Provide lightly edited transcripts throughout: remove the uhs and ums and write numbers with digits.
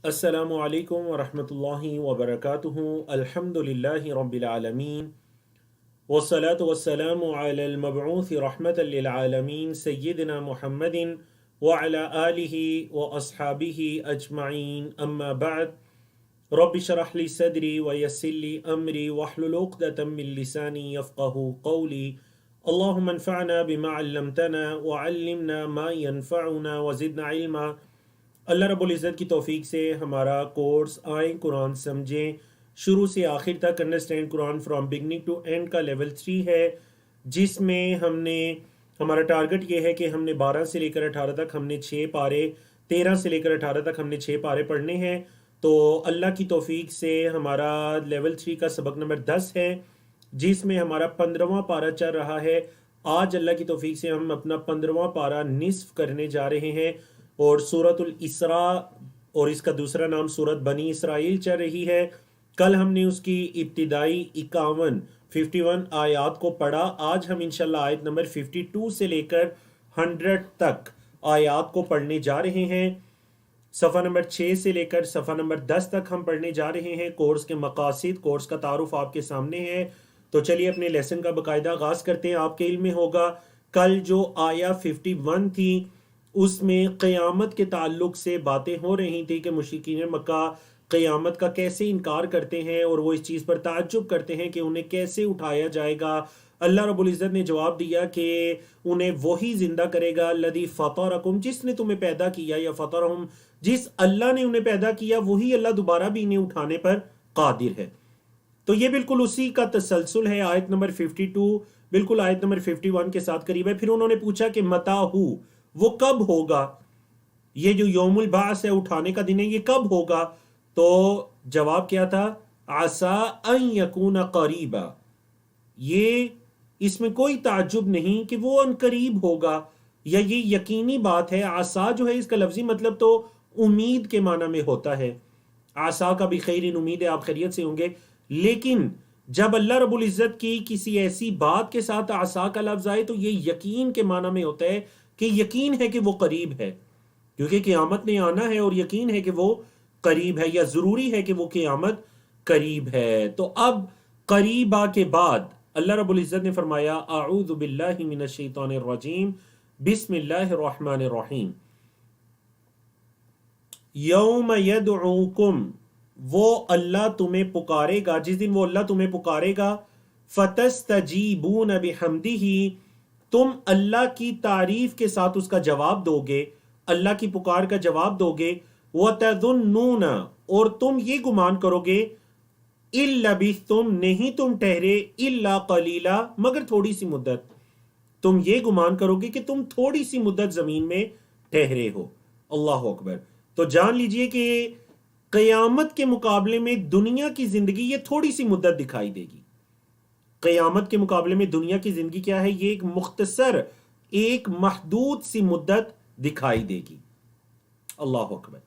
السلام علیکم ورحمۃ اللہ وبرکاتہ۔ الحمد للہ رب العالمین والصلاة والسلام علی المبعوث رحمۃ للعالمین سیدنا محمد وعلی آلہ واصحابہ اجمعین، اما بعد۔ رب اشرح لی صدری ویسر لی امری واحلل عقدۃ من لسانی یفقہوا قولی۔ اللہم انفعنا بما علمتنا وعلمنا ما ينفعنا وزدنا علما۔ اللہ رب العزت کی توفیق سے ہمارا کورس آئیں قرآن سمجھیں شروع سے آخر تک understand Quran from beginning to end کا لیول 3 ہے، جس میں ہمارا ٹارگٹ یہ ہے کہ ہم نے 12 سے لے کر 18 تک ہم نے 6 پارے، 13 سے لے کر 18 تک ہم نے 6 پارے پڑھنے ہیں۔ تو اللہ کی توفیق سے ہمارا لیول 3 کا سبق نمبر 10 ہے، جس میں ہمارا 15واں پارہ چل رہا ہے۔ آج اللہ کی توفیق سے ہم اپنا 15واں پارہ نصف کرنے جا رہے ہیں، اور سورۃ الاسراء اور اس کا دوسرا نام سورۃ بنی اسرائیل چل رہی ہے۔ کل ہم نے اس کی ابتدائی 51 آیات کو پڑھا۔ آج ہم انشاءاللہ آیت نمبر 52 سے لے کر 100 تک آیات کو پڑھنے جا رہے ہیں۔ صفحہ نمبر 6 سے لے کر صفحہ نمبر 10 تک ہم پڑھنے جا رہے ہیں۔ کورس کے مقاصد، کورس کا تعارف آپ کے سامنے ہے، تو چلیے اپنے لیسن کا باقاعدہ آغاز کرتے ہیں۔ آپ کے علم میں ہوگا کل جو آیا 51 تھی اس میں قیامت کے تعلق سے باتیں ہو رہی تھی کہ مشرکین مکہ قیامت کا کیسے انکار کرتے ہیں، اور وہ اس چیز پر تعجب کرتے ہیں کہ انہیں کیسے اٹھایا جائے گا۔ اللہ رب العزت نے جواب دیا کہ انہیں وہی زندہ کرے گا، الذی فطرکم، جس نے تمہیں پیدا کیا، یا فطرہم، جس اللہ نے انہیں پیدا کیا وہی اللہ دوبارہ بھی انہیں اٹھانے پر قادر ہے۔ تو یہ بالکل اسی کا تسلسل ہے۔ آیت نمبر 52 بالکل آیت نمبر 51 کے ساتھ قریب ہے۔ پھر انہوں نے پوچھا کہ متى ہو، وہ کب ہوگا، یہ جو یوم البعث ہے، اٹھانے کا دن ہے، یہ کب ہوگا؟ تو جواب کیا تھا؟ عسیٰ ان یکون قریبا، یہ اس میں کوئی تعجب نہیں کہ وہ ان قریب ہوگا، یا یہ یقینی بات ہے۔ عسیٰ جو ہے اس کا لفظی مطلب تو امید کے معنی میں ہوتا ہے، عسیٰ کا بھی خیر امید ہے آپ خیریت سے ہوں گے، لیکن جب اللہ رب العزت کی کسی ایسی بات کے ساتھ عسیٰ کا لفظ آئے تو یہ یقین کے معنی میں ہوتا ہے کہ یقین ہے کہ وہ قریب ہے، کیونکہ قیامت نے آنا ہے، اور یقین ہے کہ وہ قریب ہے، یا ضروری ہے کہ وہ قیامت قریب ہے۔ تو اب قریبا کے بعد اللہ رب العزت نے فرمایا اعوذ باللہ من الشیطان الرجیم، بسم اللہ الرحمن الرحیم۔ یوم یدعوکم، وہ اللہ تمہیں پکارے گا، جس دن وہ اللہ تمہیں پکارے گا، فتستجیبون بحمدہ، تم اللہ کی تعریف کے ساتھ اس کا جواب دو گے، اللہ کی پکار کا جواب دو گے، وَتَظُنُّونَ، اور تم یہ گمان کرو گے، إِن لَبِثْتُمْ، نہیں تم ٹھہرے، إِلَّا قَلِيلًا، مگر تھوڑی سی مدت، تم یہ گمان کرو گے کہ تم تھوڑی سی مدت زمین میں ٹھہرے ہو۔ اللہ اکبر۔ تو جان لیجئے کہ قیامت کے مقابلے میں دنیا کی زندگی یہ تھوڑی سی مدت دکھائی دے گی۔ قیامت کے مقابلے میں دنیا کی زندگی کیا ہے؟ یہ ایک مختصر، ایک محدود سی مدت دکھائی دے گی۔ اللہ اکبر۔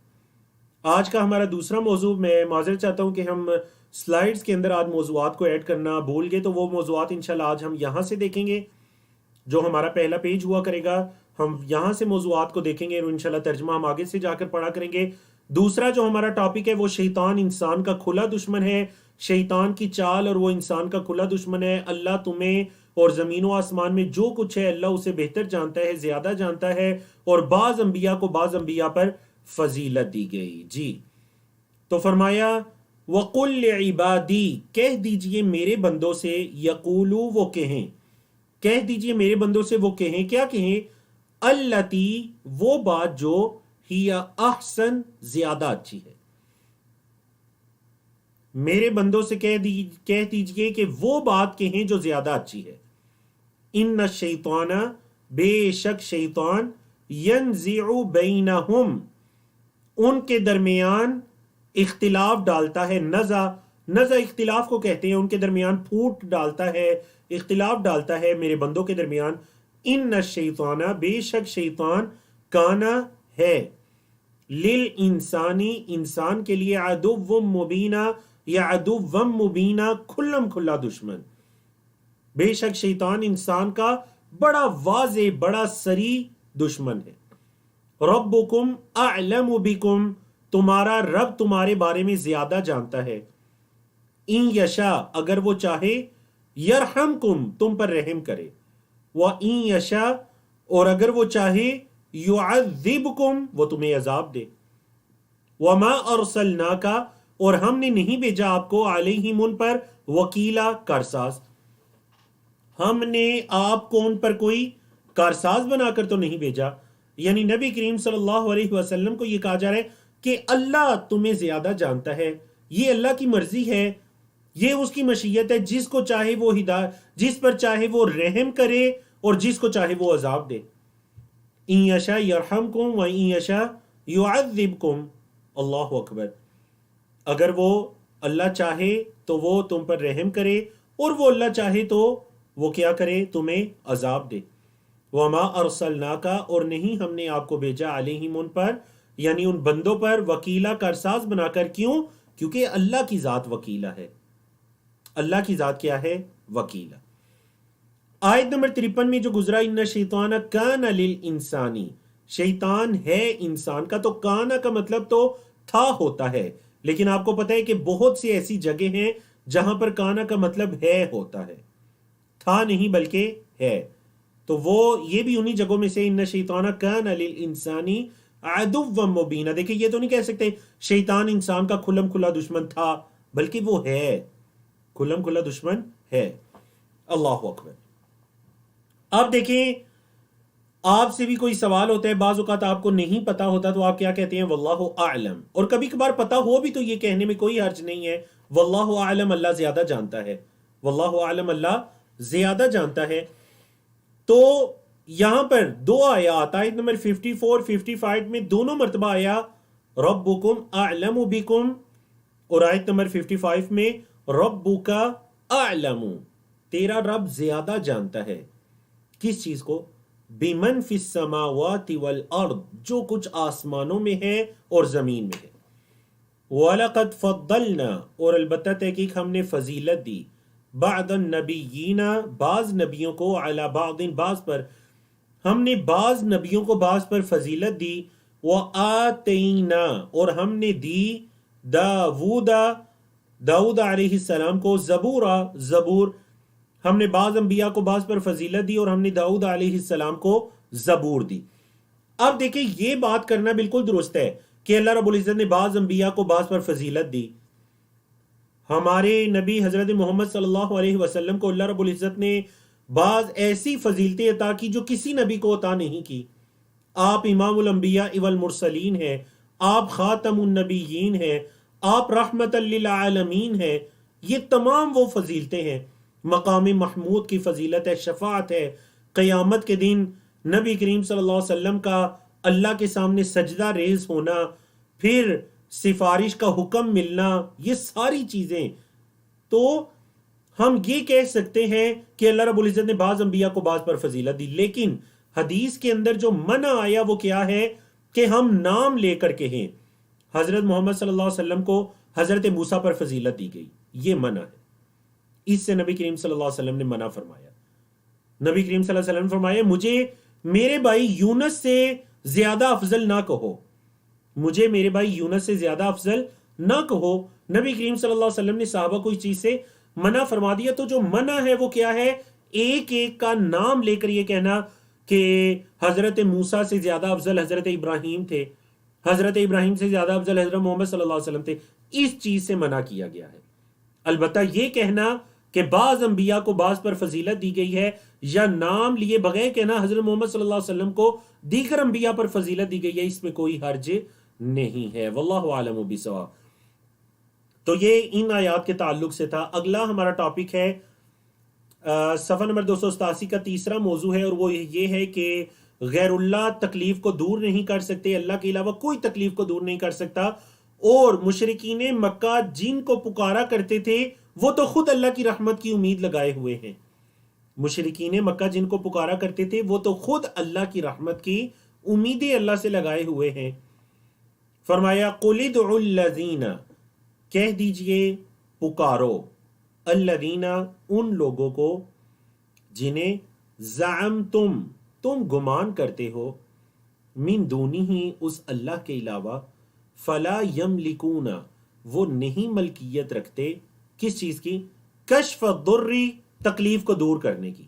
آج کا ہمارا دوسرا موضوع، میں معذرت چاہتا ہوں کہ ہم سلائیڈز کے اندر آج موضوعات کو ایڈ کرنا بھول گئے، تو وہ موضوعات انشاءاللہ آج ہم یہاں سے دیکھیں گے۔ جو ہمارا پہلا پیج ہوا کرے گا ہم یہاں سے موضوعات کو دیکھیں گے، اور انشاءاللہ ترجمہ ہم آگے سے جا کر پڑھا کریں گے۔ دوسرا جو ہمارا ٹاپک ہے وہ شیطان انسان کا کھلا دشمن ہے، شیطان کی چال اور وہ انسان کا کھلا دشمن ہے۔ اللہ تمہیں اور زمین و آسمان میں جو کچھ ہے اللہ اسے بہتر جانتا ہے، زیادہ جانتا ہے، اور بعض انبیاء کو بعض انبیاء پر فضیلت دی گئی۔ جی تو فرمایا وَقُلْ لِعِبَادِي، کہہ دیجئے میرے بندوں سے، یقولو، وہ کہیں، کہہ دیجئے میرے بندوں سے وہ کہیں، کیا کہیں؟ التی، وہ بات جو ہی احسن، زیادہ اچھی ہے۔ میرے بندوں سے کہہ دیجئے کہ وہ بات کہیں جو زیادہ اچھی ہے۔ ان الشیطان، بے شک شیطان، ینزع بینہم، ان کے درمیان اختلاف ڈالتا ہے۔ نزع اختلاف کو کہتے ہیں، ان کے درمیان پھوٹ ڈالتا ہے، اختلاف ڈالتا ہے میرے بندوں کے درمیان۔ ان الشیطان، بے شک شیطان، کانا ہے، للانسانی، انسان کے لیے، عدو مبینہ، یا عدو مبینہ، کھلم کھلا دشمن۔ بے شک شیطان انسان کا بڑا واضح، بڑا صریح دشمن ہے۔ ربکم اعلم بکم، تمہارا رب تمہارے بارے میں زیادہ جانتا ہے. ان یشا اگر وہ چاہے یرحمکم تم پر رحم کرے. وَإِن یشا اور اگر وہ چاہے یعذبکم وہ تمہیں عذاب دے. وَمَا أَرْسَلْنَاكَ اور ہم نے نہیں بھیجا آپ کو علیہم ان پر وکیلا کارساز. ہم نے آپ کو ان پر کوئی کارساز بنا کر تو نہیں بھیجا. یعنی نبی کریم صلی اللہ علیہ وسلم کو یہ کہا جا رہا ہے کہ اللہ تمہیں زیادہ جانتا ہے. یہ اللہ کی مرضی ہے, یہ اس کی مشیت ہے. جس کو چاہے وہ ہدایت, جس پر چاہے وہ رحم کرے اور جس کو چاہے وہ عذاب دے. ان یشاء یرحمکم و ان یشاء یعذبکم. اللہ اکبر. اگر وہ اللہ چاہے تو وہ تم پر رحم کرے اور وہ اللہ چاہے تو وہ کیا کرے, تمہیں عذاب دے. وما ارسلناک اور نہیں ہم نے آپ کو بھیجا علیہم ان پر, یعنی ان بندوں پر وکیلا کارساز بنا کر. کیوں؟ کیونکہ اللہ کی ذات وکیلا ہے. اللہ کی ذات کیا ہے؟ وکیلا. آیت نمبر 53 میں جو گزرا ان الشیطان کان للانسانی, شیطان ہے انسان کا. تو کانا کا مطلب تو تھا ہوتا ہے, لیکن آپ کو پتہ ہے کہ بہت سی ایسی جگہ ہیں جہاں پر کانا کا مطلب ہے ہوتا ہے, تھا نہیں بلکہ ہے. تو وہ یہ بھی انہی جگہوں میں سے ان الشیطان کان للانسانی عدوا مبینا. دیکھیں یہ تو نہیں کہہ سکتے شیطان انسان کا کھلم کھلا دشمن تھا, بلکہ وہ ہے, کھلم کھلا دشمن ہے. اللہ اکبر. اب دیکھیں آپ سے بھی کوئی سوال ہوتا ہے, بعض اوقات آپ کو نہیں پتا ہوتا تو آپ کیا کہتے ہیں؟ واللہ اعلم. اور کبھی کبھار پتا ہو بھی تو یہ کہنے میں کوئی حرج نہیں ہے, واللہ اعلم, اللہ زیادہ جانتا ہے. واللہ اعلم, اللہ زیادہ جانتا ہے. تو یہاں پر دو آیات, آیت نمبر 54 55 میں دونوں مرتبہ آیا ربکم اعلم بکم, اور آیت نمبر 55 میں ربک اعلم, تیرا رب زیادہ جانتا ہے. کس چیز کو؟ بمن فی السماوات والارض, جو کچھ آسمانوں میں ہے اور زمین میں ہے. وَلَقَدْ فَضَّلْنَا اور البتہ تحقیق ہم نے فضیلت دی, بعد النبیین بعض نبیوں کو, علی بعض بعض پر, ہم نے بعض نبیوں کو بعض پر فضیلت دی. وَآتَيْنَا اور ہم نے دی داود علیہ السلام کو زبور. ہم نے بعض انبیاء کو بعض پر فضیلت دی اور ہم نے داؤد علیہ السلام کو زبور دی. اب دیکھیں یہ بات کرنا بالکل درست ہے کہ اللہ رب العزت نے بعض انبیاء کو بعض پر فضیلت دی. ہمارے نبی حضرت محمد صلی اللہ علیہ وسلم کو اللہ رب العزت نے بعض ایسی فضیلتیں عطا کی جو کسی نبی کو عطا نہیں کی. آپ امام الانبیاء والمرسلین ہیں, آپ خاتم النبیین ہیں, آپ رحمت للعالمین ہیں. یہ تمام وہ فضیلتیں ہیں. مقام محمود کی فضیلت ہے, شفاعت ہے, قیامت کے دن نبی کریم صلی اللہ علیہ وسلم کا اللہ کے سامنے سجدہ ریز ہونا, پھر سفارش کا حکم ملنا, یہ ساری چیزیں. تو ہم یہ کہہ سکتے ہیں کہ اللہ رب العزت نے بعض انبیاء کو بعض پر فضیلت دی. لیکن حدیث کے اندر جو منع آیا وہ کیا ہے کہ ہم نام لے کر کہیں. حضرت محمد صلی اللہ علیہ وسلم کو حضرت موسیٰ پر فضیلت دی گئی, یہ منع ہے. اس سے نبی کریم صلی اللہ علیہ وسلم نے منع فرمایا. نبی کریم صلی اللہ علیہ وسلم نے فرمایا مجھے میرے بھائی یونس سے زیادہ افضل نہ کہو, مجھے میرے بھائی یونس سے زیادہ افضل نہ کہو. نبی کریم صلی اللہ علیہ وسلم نے صحابہ کو اس چیز سے منع فرما دیا. تو جو منع ہے وہ کیا ہے؟ ایک ایک کا نام لے کر یہ کہنا کہ حضرت موسیٰ سے زیادہ افضل حضرت ابراہیم تھے, حضرت ابراہیم سے زیادہ افضل حضرت محمد صلی اللہ علیہ وسلم تھے, اس چیز سے منع کیا گیا ہے. البتہ یہ کہنا کہ بعض انبیاء کو بعض پر فضیلت دی گئی ہے, یا نام لیے بغیر کہنا حضرت محمد صلی اللہ علیہ وسلم کو دیگر انبیاء پر فضیلت دی گئی ہے, اس میں کوئی حرج نہیں ہے. واللہ اعلم بالصواب. تو یہ ان آیات کے تعلق سے تھا. اگلا ہمارا ٹاپک ہے صفحہ نمبر 287 کا تیسرا موضوع ہے, اور وہ یہ ہے کہ غیر اللہ تکلیف کو دور نہیں کر سکتے, اللہ کے علاوہ کوئی تکلیف کو دور نہیں کر سکتا. اور مشرکین مکہ جن کو پکارا کرتے تھے وہ تو خود اللہ کی رحمت کی امید لگائے ہوئے ہیں. مشرکین مکہ جن کو پکارا کرتے تھے وہ تو خود اللہ کی رحمت کی امیدیں اللہ سے لگائے ہوئے ہیں. فرمایا قُلِ ادْعُوا الَّذِينَ, کہہ دیجئے پکارو, الذین ان لوگوں کو, جنہیں زعمتم تم گمان کرتے ہو, من دونہ اس اللہ کے علاوہ, فلا یملکون، وہ نہیں ملکیت رکھتے کس چیز کی؟ کشف الضر، تکلیف کو دور کرنے کی۔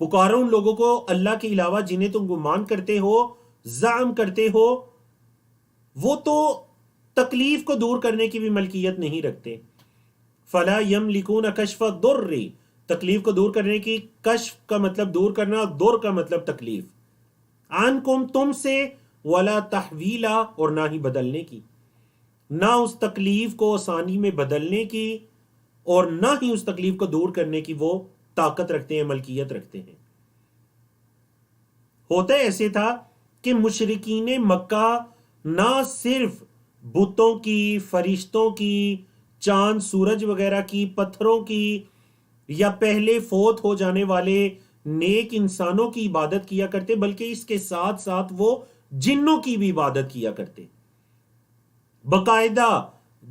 پکارو ان لوگوں کو اللہ کے علاوہ جنہیں تم گمان کرتے ہو، زعم کرتے ہو، وہ تو تکلیف کو دور کرنے کی بھی ملکیت نہیں رکھتے۔ فلا یملکون کشف الضر، تکلیف کو دور کرنے کی، کشف کا مطلب دور کرنا، در کا مطلب تکلیف، عنکم تم سے، ولا تحویلا اور نہ ہی بدلنے کی، نہ اس تکلیف کو آسانی میں بدلنے کی اور نہ ہی اس تکلیف کو دور کرنے کی وہ طاقت رکھتے ہیں، ملکیت رکھتے ہیں۔ ہوتا ایسے تھا کہ مشرکین مکہ نہ صرف بتوں کی، فرشتوں کی، چاند سورج وغیرہ کی، پتھروں کی، یا پہلے فوت ہو جانے والے نیک انسانوں کی عبادت کیا کرتے، بلکہ اس کے ساتھ ساتھ وہ جنوں کی بھی عبادت کیا کرتے، باقاعدہ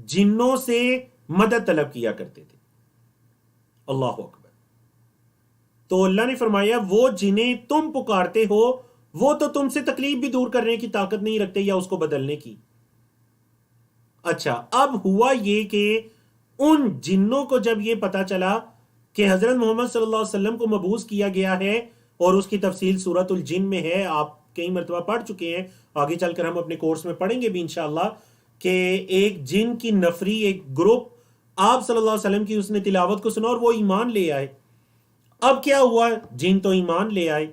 جنوں سے مدد طلب کیا کرتے تھے۔ اللہ اکبر۔ تو اللہ نے فرمایا وہ جنہیں تم پکارتے ہو وہ تو تم سے تکلیف بھی دور کرنے کی طاقت نہیں رکھتے یا اس کو بدلنے کی۔ اچھا، اب ہوا یہ کہ ان جنوں کو جب یہ پتا چلا کہ حضرت محمد صلی اللہ علیہ وسلم کو مبعوث کیا گیا ہے، اور اس کی تفصیل سورۃ الجن میں ہے، آپ کئی مرتبہ پڑھ چکے ہیں، آگے چل کر ہم اپنے کورس میں پڑھیں گے بھی انشاءاللہ، کہ ایک جن کی نفری، ایک گروپ آپ صلی اللہ علیہ وسلم کی اس نے تلاوت کو سنا اور وہ ایمان لے آئے۔ اب کیا ہوا؟ جن تو ایمان لے آئے،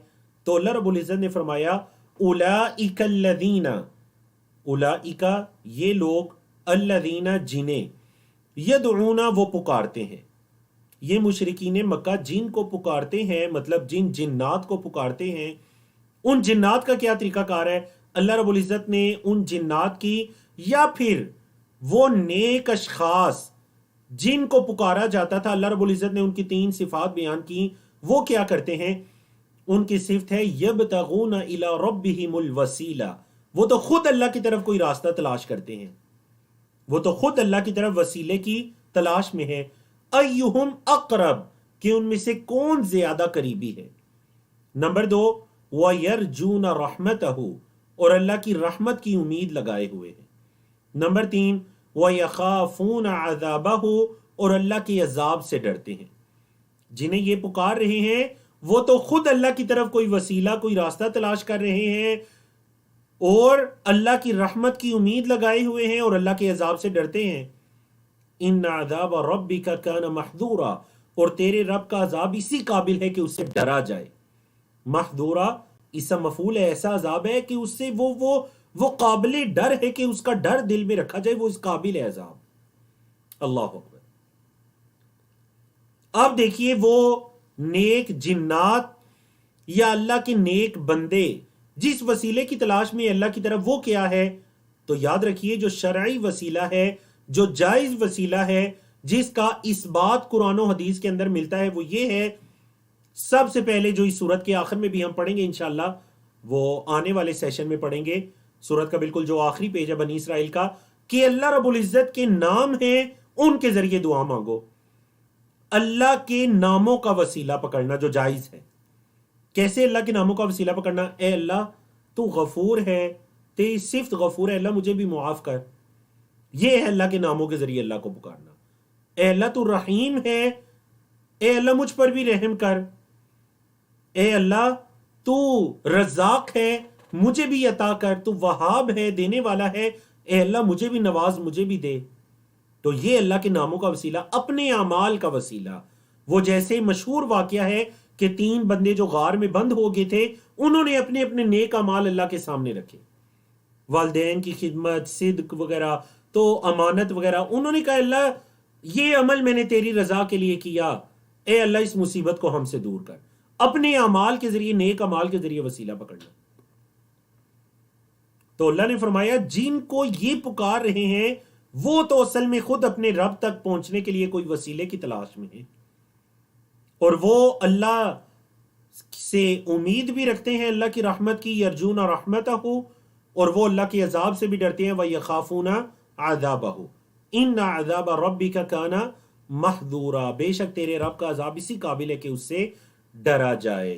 تو اللہ رب العزت نے فرمایا اولئک الذین، اولئک یہ لوگ، الذین جنہیں، یدعون وہ پکارتے ہیں، یہ مشرکین مکہ جن کو پکارتے ہیں، مطلب جن جنات کو پکارتے ہیں۔ ان جنات کا کیا طریقہ کار ہے؟ اللہ رب العزت نے ان جنات کی یا پھر وہ نیک اشخاص جن کو پکارا جاتا تھا، اللہ رب العزت نے ان کی 3 صفات بیان کی۔ وہ کیا کرتے ہیں؟ ان کی صفت ہے یبتغون الی ربہم الوسیلہ، وہ تو خود اللہ کی طرف کوئی راستہ تلاش کرتے ہیں، وہ تو خود اللہ کی طرف وسیلے کی تلاش میں ہے۔ ایہم اقرب، کہ ان میں سے کون زیادہ قریبی ہے۔ نمبر 2، وَيَرْجُونَ رَحْمَتَهُ، اور اللہ کی رحمت کی امید لگائے ہوئے ہیں۔ نمبر 3، وَيَخَافُونَ عَذَابَهُ، اور اللہ کے عذاب سے ڈرتے ہیں۔ جنہیں یہ پکار رہے ہیں وہ تو خود اللہ کی طرف کوئی وسیلہ، کوئی راستہ تلاش کر رہے ہیں، اور اللہ کی رحمت کی امید لگائے ہوئے ہیں، اور اللہ کے عذاب سے ڈرتے ہیں۔ ان عذاب ربک کان محذورا، اور تیرے رب کا عذاب اسی قابل ہے کہ اس سے ڈرا جائے۔ محذورا اس کا مفعول ہے، ایسا عذاب ہے کہ اس سے وہ قابل ڈر ہے کہ اس کا ڈر دل میں رکھا جائے، وہ اس قابل ہے عذاب۔ اللہ اکبر۔ اب دیکھیے وہ نیک جنات یا اللہ کے نیک بندے جس وسیلے کی تلاش میں اللہ کی طرف، وہ کیا ہے؟ تو یاد رکھیے جو شرعی وسیلہ ہے، جو جائز وسیلہ ہے، جس کا اس بات قرآن و حدیث کے اندر ملتا ہے، وہ یہ ہے، سب سے پہلے جو اس سورت کے آخر میں بھی ہم پڑھیں گے انشاءاللہ، وہ آنے والے سیشن میں پڑھیں گے، سورت کا بالکل جو آخری پیج ہے بنی اسرائیل کا، کہ اللہ رب العزت کے نام ہیں، ان کے ذریعے دعا مانگو۔ اللہ کے ناموں کا وسیلہ پکڑنا جو جائز ہے۔ کیسے اللہ کے ناموں کا وسیلہ پکڑنا؟ اے اللہ تو غفور ہے، تیری صفت غفور ہے، اللہ مجھے بھی معاف کر۔ یہ ہے اللہ کے ناموں کے ذریعے اللہ کو پکارنا۔ اے اللہ تو رحیم ہے، اے اللہ مجھ پر بھی رحم کر۔ اے اللہ تو رزاق ہے، مجھے بھی عطا کر۔ تو وہاب ہے، دینے والا ہے، اے اللہ مجھے بھی نواز، مجھے بھی دے۔ تو یہ اللہ کے ناموں کا وسیلہ۔ اپنے اعمال کا وسیلہ، وہ جیسے مشہور واقعہ ہے کہ 3 بندے جو غار میں بند ہو گئے تھے، انہوں نے اپنے اپنے نیک اعمال اللہ کے سامنے رکھے، والدین کی خدمت، صدق وغیرہ، تو امانت وغیرہ۔ انہوں نے کہا اللہ یہ عمل میں نے تیری رضا کے لیے کیا، اے اللہ اس مصیبت کو ہم سے دور کر۔ اپنے اعمال کے ذریعے، نیک اعمال کے ذریعے وسیلہ پکڑنا۔ تو اللہ نے فرمایا جن کو یہ پکار رہے ہیں وہ تو اصل میں خود اپنے رب تک پہنچنے کے لیے کوئی وسیلے کی تلاش میں ہیں، اور وہ اللہ سے امید بھی رکھتے ہیں، اللہ کی رحمت کی، یرجون رحمتہ، اور وہ اللہ کے عذاب سے بھی ڈرتے ہیں، وَيَخَافُونَ عَذَابَهُ إِنَّ عَذَابَ رَبِّكَ كَانَ مَحْذُورًا، بے شک تیرے رب کا عذاب اسی قابل ہے کہ اس سے ڈرا جائے۔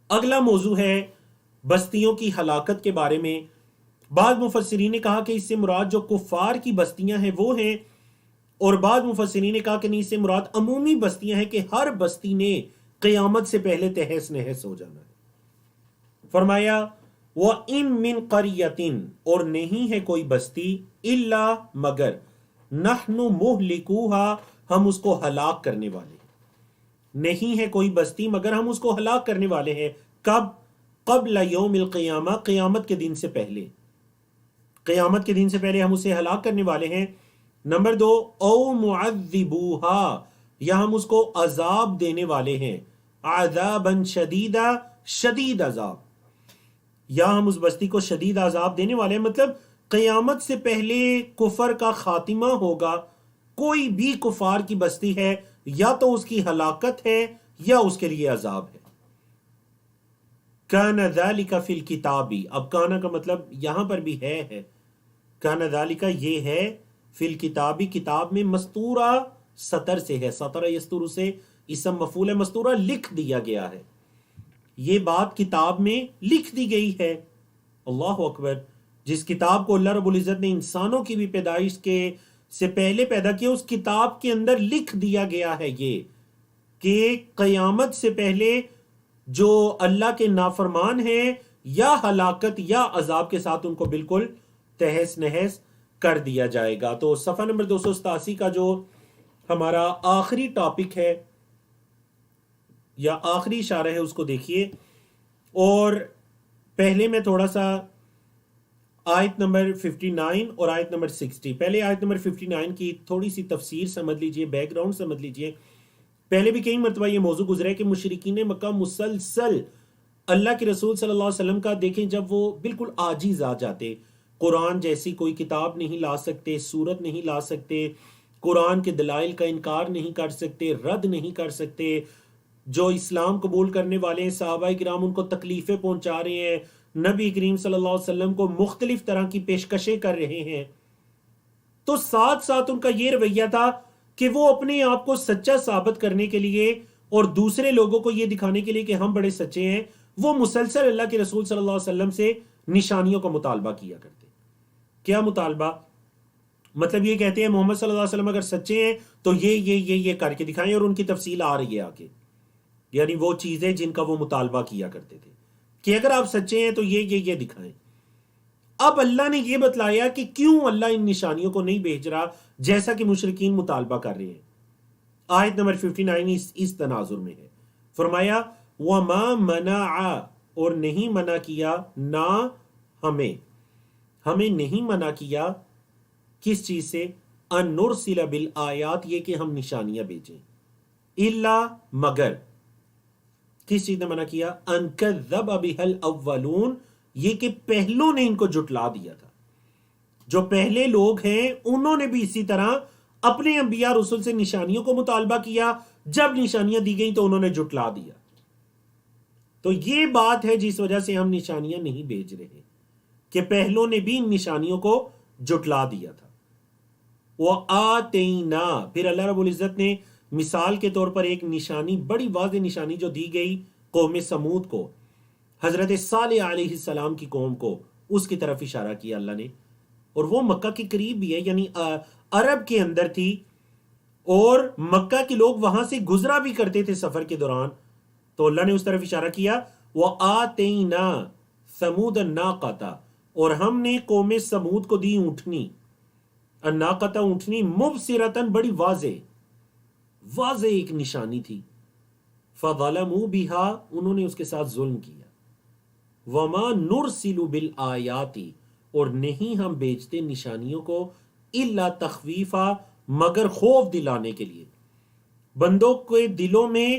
اگلا موضوع ہے بستیوں کی ہلاکت کے بارے میں۔ بعض مفسرین نے کہا کہ اس سے مراد جو کفار کی بستیاں ہیں وہ ہیں، اور بعض مفسرین نے کہا کہ نہیں، اس سے مراد عمومی بستیاں ہیں کہ ہر بستی نے قیامت سے پہلے تہس نہس ہو جانا ہے۔ فرمایا وَإِن مِّن قَرْيَةٍ، اور نہیں ہے کوئی بستی، إِلَّا مگر نَحْنُ مُهْلِكُوهَا، ہم اس کو ہلاک کرنے والے ہیں۔ نہیں ہے کوئی بستی مگر ہم اس کو ہلاک کرنے والے ہیں۔ کب؟ قبل یوم القیامہ، قیامت کے دن سے پہلے، قیامت کے دن سے پہلے ہم اسے ہلاک کرنے والے ہیں۔ نمبر 2، او معذبوها، یا ہم اس کو عذاب دینے والے ہیں، عذابا شدیدا، شدید عذاب، یا ہم اس بستی کو شدید عذاب دینے والے ہیں۔ مطلب قیامت سے پہلے کفر کا خاتمہ ہوگا، کوئی بھی کفار کی بستی ہے یا تو اس کی ہلاکت ہے یا اس کے لیے عذاب ہے۔ کان ذالک فی الکتاب، اب کانا کا مطلب یہاں پر بھی ہے، کان ذالک یہ ہے، فی الکتاب کتاب میں، مستورہ سطر سے ہے، سطر یستر سے اسم مفعول ہے، مستورہ لکھ دیا گیا ہے، یہ بات کتاب میں لکھ دی گئی ہے۔ اللہ اکبر، جس کتاب کو اللہ رب العزت نے انسانوں کی بھی پیدائش کے سے پہلے پیدا کیا، اس کتاب کے اندر لکھ دیا گیا ہے یہ کہ قیامت سے پہلے جو اللہ کے نافرمان ہیں یا ہلاکت یا عذاب کے ساتھ ان کو بالکل تہس نہس کر دیا جائے گا۔ تو صفحہ نمبر 287 کا جو ہمارا آخری ٹاپک ہے یا آخری اشارہ ہے اس کو دیکھیے، اور پہلے میں تھوڑا سا آیت نمبر 59 اور آیت نمبر 60، پہلے آیت نمبر 59 کی تھوڑی سی تفسیر سمجھ لیجئے، بیک گراؤنڈ سمجھ لیجئے۔ پہلے بھی کئی مرتبہ یہ موضوع گزرا ہے کہ مشرکین مکہ مسلسل اللہ کے رسول صلی اللہ علیہ وسلم کا دیکھیں، جب وہ بالکل عاجز آ جاتے، قرآن جیسی کوئی کتاب نہیں لا سکتے، سورت نہیں لا سکتے، قرآن کے دلائل کا انکار نہیں کر سکتے، رد نہیں کر سکتے، جو اسلام قبول کرنے والے ہیں صحابہ کرام ان کو تکلیفیں پہنچا رہے ہیں، نبی کریم صلی اللہ علیہ وسلم کو مختلف طرح کی پیشکشیں کر رہے ہیں، تو ساتھ ساتھ ان کا یہ رویہ تھا کہ وہ اپنے آپ کو سچا ثابت کرنے کے لیے اور دوسرے لوگوں کو یہ دکھانے کے لیے کہ ہم بڑے سچے ہیں، وہ مسلسل اللہ کے رسول صلی اللہ علیہ وسلم سے نشانیوں کا مطالبہ کیا کرتے۔ کیا مطالبہ؟ مطلب یہ کہتے ہیں محمد صلی اللہ علیہ وسلم اگر سچے ہیں تو یہ کر کے دکھائیں، اور ان کی تفصیل آ رہی ہے آگے، یعنی وہ چیزیں جن کا وہ مطالبہ کیا کرتے تھے کہ اگر آپ سچے ہیں تو یہ دکھائیں۔ اب اللہ نے یہ بتلایا کہ کیوں اللہ ان نشانیوں کو نہیں بھیج رہا جیسا کہ مشرکین مطالبہ کر رہے ہیں۔ آیت نمبر 59 اس تناظر میں ہے، فرمایا وَمَا مَنَعَ، اور نہیں منع کیا، نہ ہمیں نہیں منع کیا کس چیز سے، ان نرسل بالآیات، یہ کہ ہم نشانیاں بھیجیں، الا مگر، کس چیز نے منع کیا، ان کذب بها الاولون، یہ کہ پہلوں نے ان کو جھٹلا دیا تھا، جو پہلے لوگ ہیں انہوں نے بھی اسی طرح اپنے انبیاء رسول سے نشانیوں کو مطالبہ کیا، جب نشانیاں دی گئیں تو انہوں نے جھٹلا دیا۔ تو یہ بات ہے جس وجہ سے ہم نشانیاں نہیں بھیج رہے، کہ پہلوں نے بھی ان نشانیوں کو جھٹلا دیا تھا۔ وَآتَيْنَا، پھر اللہ رب العزت نے مثال کے طور پر ایک نشانی، بڑی واضح نشانی جو دی گئی قوم سمود کو، حضرت صالح علیہ السلام کی قوم کو، اس کی طرف اشارہ کیا اللہ نے، اور وہ مکہ کے قریب بھی ہے، یعنی عرب کے اندر تھی، اور مکہ کے لوگ وہاں سے گزرا بھی کرتے تھے سفر کے دوران، تو اللہ نے اس طرف اشارہ کیا، وَآتَيْنَا ثَمُودَ النَّاقَةَ، اور ہم نے قوم سمود کو دی اونٹنی، الناقۃ اونٹنی، مبصرۃ، بڑی واضح ایک نشانی تھی، فظلموا بها، انہوں نے اس کے ساتھ ظلم کیا، وما نرسل بالآیات، اور نہیں ہم بیچتے نشانیوں کو، الا تخویفا، مگر خوف دلانے کے لیے، بندوں کے دلوں میں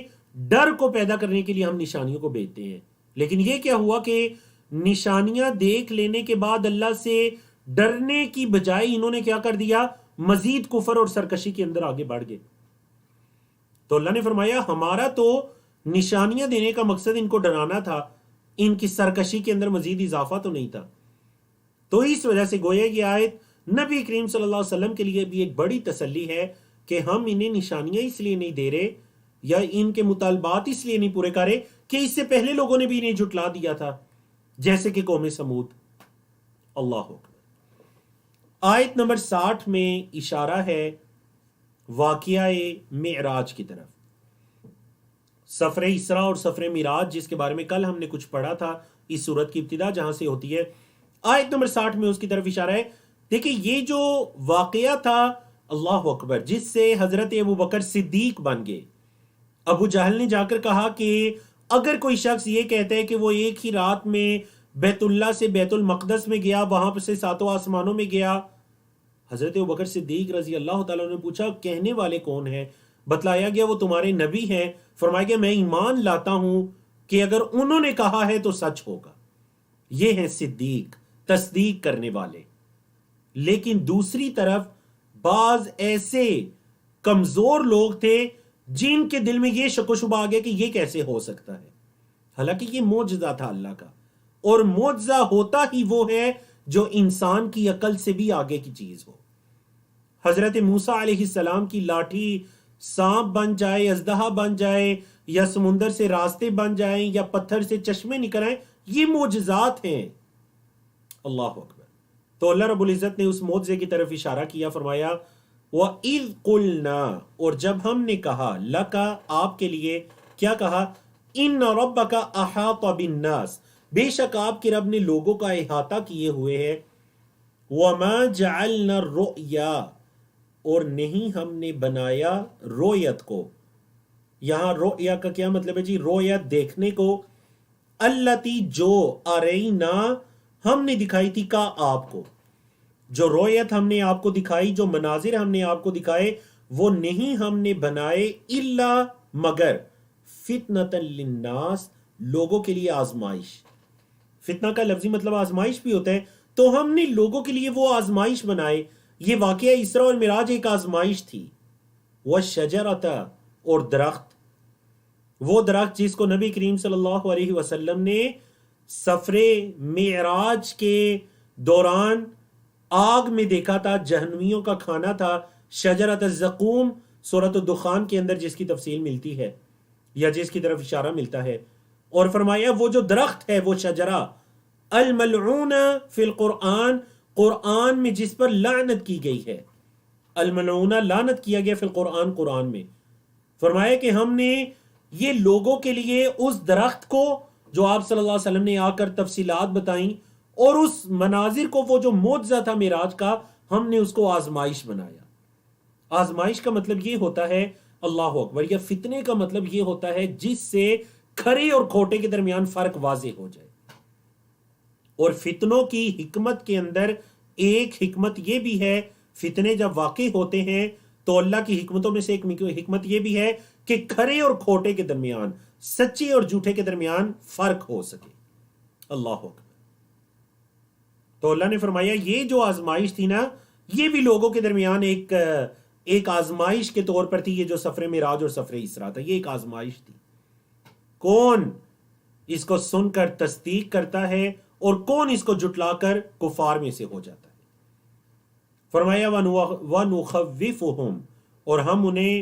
ڈر کو پیدا کرنے کے لیے ہم نشانیوں کو بیچتے ہیں۔ لیکن یہ کیا ہوا کہ نشانیاں دیکھ لینے کے بعد اللہ سے ڈرنے کی بجائے انہوں نے کیا کر دیا، مزید کفر اور سرکشی کے اندر آگے بڑھ گئے۔ تو اللہ نے فرمایا ہمارا تو نشانیاں دینے کا مقصد ان کو ڈرانا تھا، ان کی سرکشی کے اندر مزید اضافہ تو نہیں تھا۔ تو اس وجہ سے گویا یہ آیت نبی کریم صلی اللہ علیہ وسلم کے لیے بھی ایک بڑی تسلی ہے کہ ہم انہیں نشانیاں اس لیے نہیں دے رہے یا ان کے مطالبات اس لیے نہیں پورے کر رہے کہ اس سے پہلے لوگوں نے بھی انہیں جھٹلا دیا تھا، جیسے کہ قوم سمود۔ اللہ اکبر۔ آیت نمبر 60 میں اشارہ ہے واقعہ معراج کی طرف، سفر اسراء اور سفر معراج، جس کے بارے میں کل ہم نے کچھ پڑھا تھا، اس صورت کی ابتدا جہاں سے ہوتی ہے۔ آیت نمبر 60 میں اس کی طرف اشارہ ہے۔ دیکھیں یہ جو واقعہ تھا، اللہ اکبر، جس سے حضرت ابوبکر صدیق بن گئے۔ ابو جہل نے جا کر کہا کہ اگر کوئی شخص یہ کہتا ہے کہ وہ ایک ہی رات میں بیت اللہ سے بیت المقدس میں گیا، وہاں سے 7 آسمانوں میں گیا، حضرت ابوبکر صدیق رضی اللہ تعالیٰ نے پوچھا کہنے والے کون ہیں؟ بتلایا گیا وہ تمہارے نبی ہیں۔ فرمایا گیا میں ایمان لاتا ہوں کہ اگر انہوں نے کہا ہے تو سچ ہوگا۔ یہ ہیں صدیق، تصدیق کرنے والے۔ لیکن دوسری طرف بعض ایسے کمزور لوگ تھے جن کے دل میں یہ شک و شبہ آ گیا کہ یہ کیسے ہو سکتا ہے، حالانکہ یہ معجزہ تھا اللہ کا، اور معجزہ ہوتا ہی وہ ہے جو انسان کی عقل سے بھی آگے کی چیز ہو۔ حضرت موسیٰ علیہ السلام کی لاٹھی سانپ بن جائے، اژدہا بن جائے، یا سمندر سے راستے بن جائیں، یا پتھر سے چشمے نکل آئیں، یہ معجزات ہیں۔ اللہ اکبر۔ تو اللہ رب العزت نے اس معجزے کی طرف اشارہ کیا، فرمایا وَإِذْ قُلْنَا، اور جب ہم نے کہا، لَكَ، آپ کے لیے، کیا کہا؟ إِنَّ رَبَّكَ أَحَاطَ بِالنَّاسِ، بے شک آپ کے رب نے لوگوں کا احاطہ کیے ہوئے ہے۔ وَمَا جَعَلْنَا الرُّؤْيَا، اور نہیں ہم نے بنایا رویت کو۔ یہاں رؤیا کا کیا مطلب ہے جی؟ رویت دیکھنے کو، التی جو، ارینا ہم نے دکھائی تھی، کا آپ کو، جو رویت ہم نے آپ کو دکھائی، جو مناظر ہم نے آپ کو دکھائے، وہ نہیں ہم نے بنائے الا مگر فتنۃ للناس، لوگوں کے لیے آزمائش۔ فتنہ کا لفظی مطلب آزمائش بھی ہوتا ہے، تو ہم نے لوگوں کے لیے وہ آزمائش بنائے۔ یہ واقعہ اسراء اور معراج ایک آزمائش تھی۔ وَالشَّجَرَةَ، اور درخت، وہ درخت جس کو نبی کریم صلی اللہ علیہ وسلم نے سفر معراج کے دوران آگ میں دیکھا تھا، جہنمیوں کا کھانا تھا، شجرۃ الزقوم، سورۃ الدخان کے اندر جس کی تفصیل ملتی ہے یا جس کی طرف اشارہ ملتا ہے۔ اور فرمایا وہ جو درخت ہے، وہ شجرہ الملعون فی القرآن، قرآن میں جس پر لعنت کی گئی ہے، الملعون لعنت کیا گیا فی القرآن، قرآن میں۔ فرمایا کہ ہم نے یہ لوگوں کے لیے اس درخت کو جو آپ صلی اللہ علیہ وسلم نے آ کر تفصیلات بتائیں، اور اس مناظر کو، وہ جو معجزہ تھا معراج کا، ہم نے اس کو آزمائش بنایا۔ آزمائش کا مطلب یہ ہوتا ہے، اللہ اکبر، یا فتنے کا مطلب یہ ہوتا ہے جس سے کھرے اور کھوٹے کے درمیان فرق واضح ہو جائے۔ اور فتنوں کی حکمت کے اندر ایک حکمت یہ بھی ہے، فتنے جب واقع ہوتے ہیں تو اللہ کی حکمتوں میں سے ایک حکمت یہ بھی ہے کہ کھرے اور کھوٹے کے درمیان، سچے اور جھوٹے کے درمیان فرق ہو سکے۔ اللہ اکبر۔ تو اللہ نے فرمایا یہ جو آزمائش تھی نا، یہ بھی لوگوں کے درمیان ایک آزمائش کے طور پر تھی۔ یہ جو سفر معراج اور سفر اسراء تھا، یہ ایک آزمائش تھی۔ کون اس کو سن کر تصدیق کرتا ہے اور کون اس کو جھٹلا کر کفار میں سے ہو جاتا ہے۔ فرمایا وَنُخَوِّفُهُمْ، اور ہم انہیں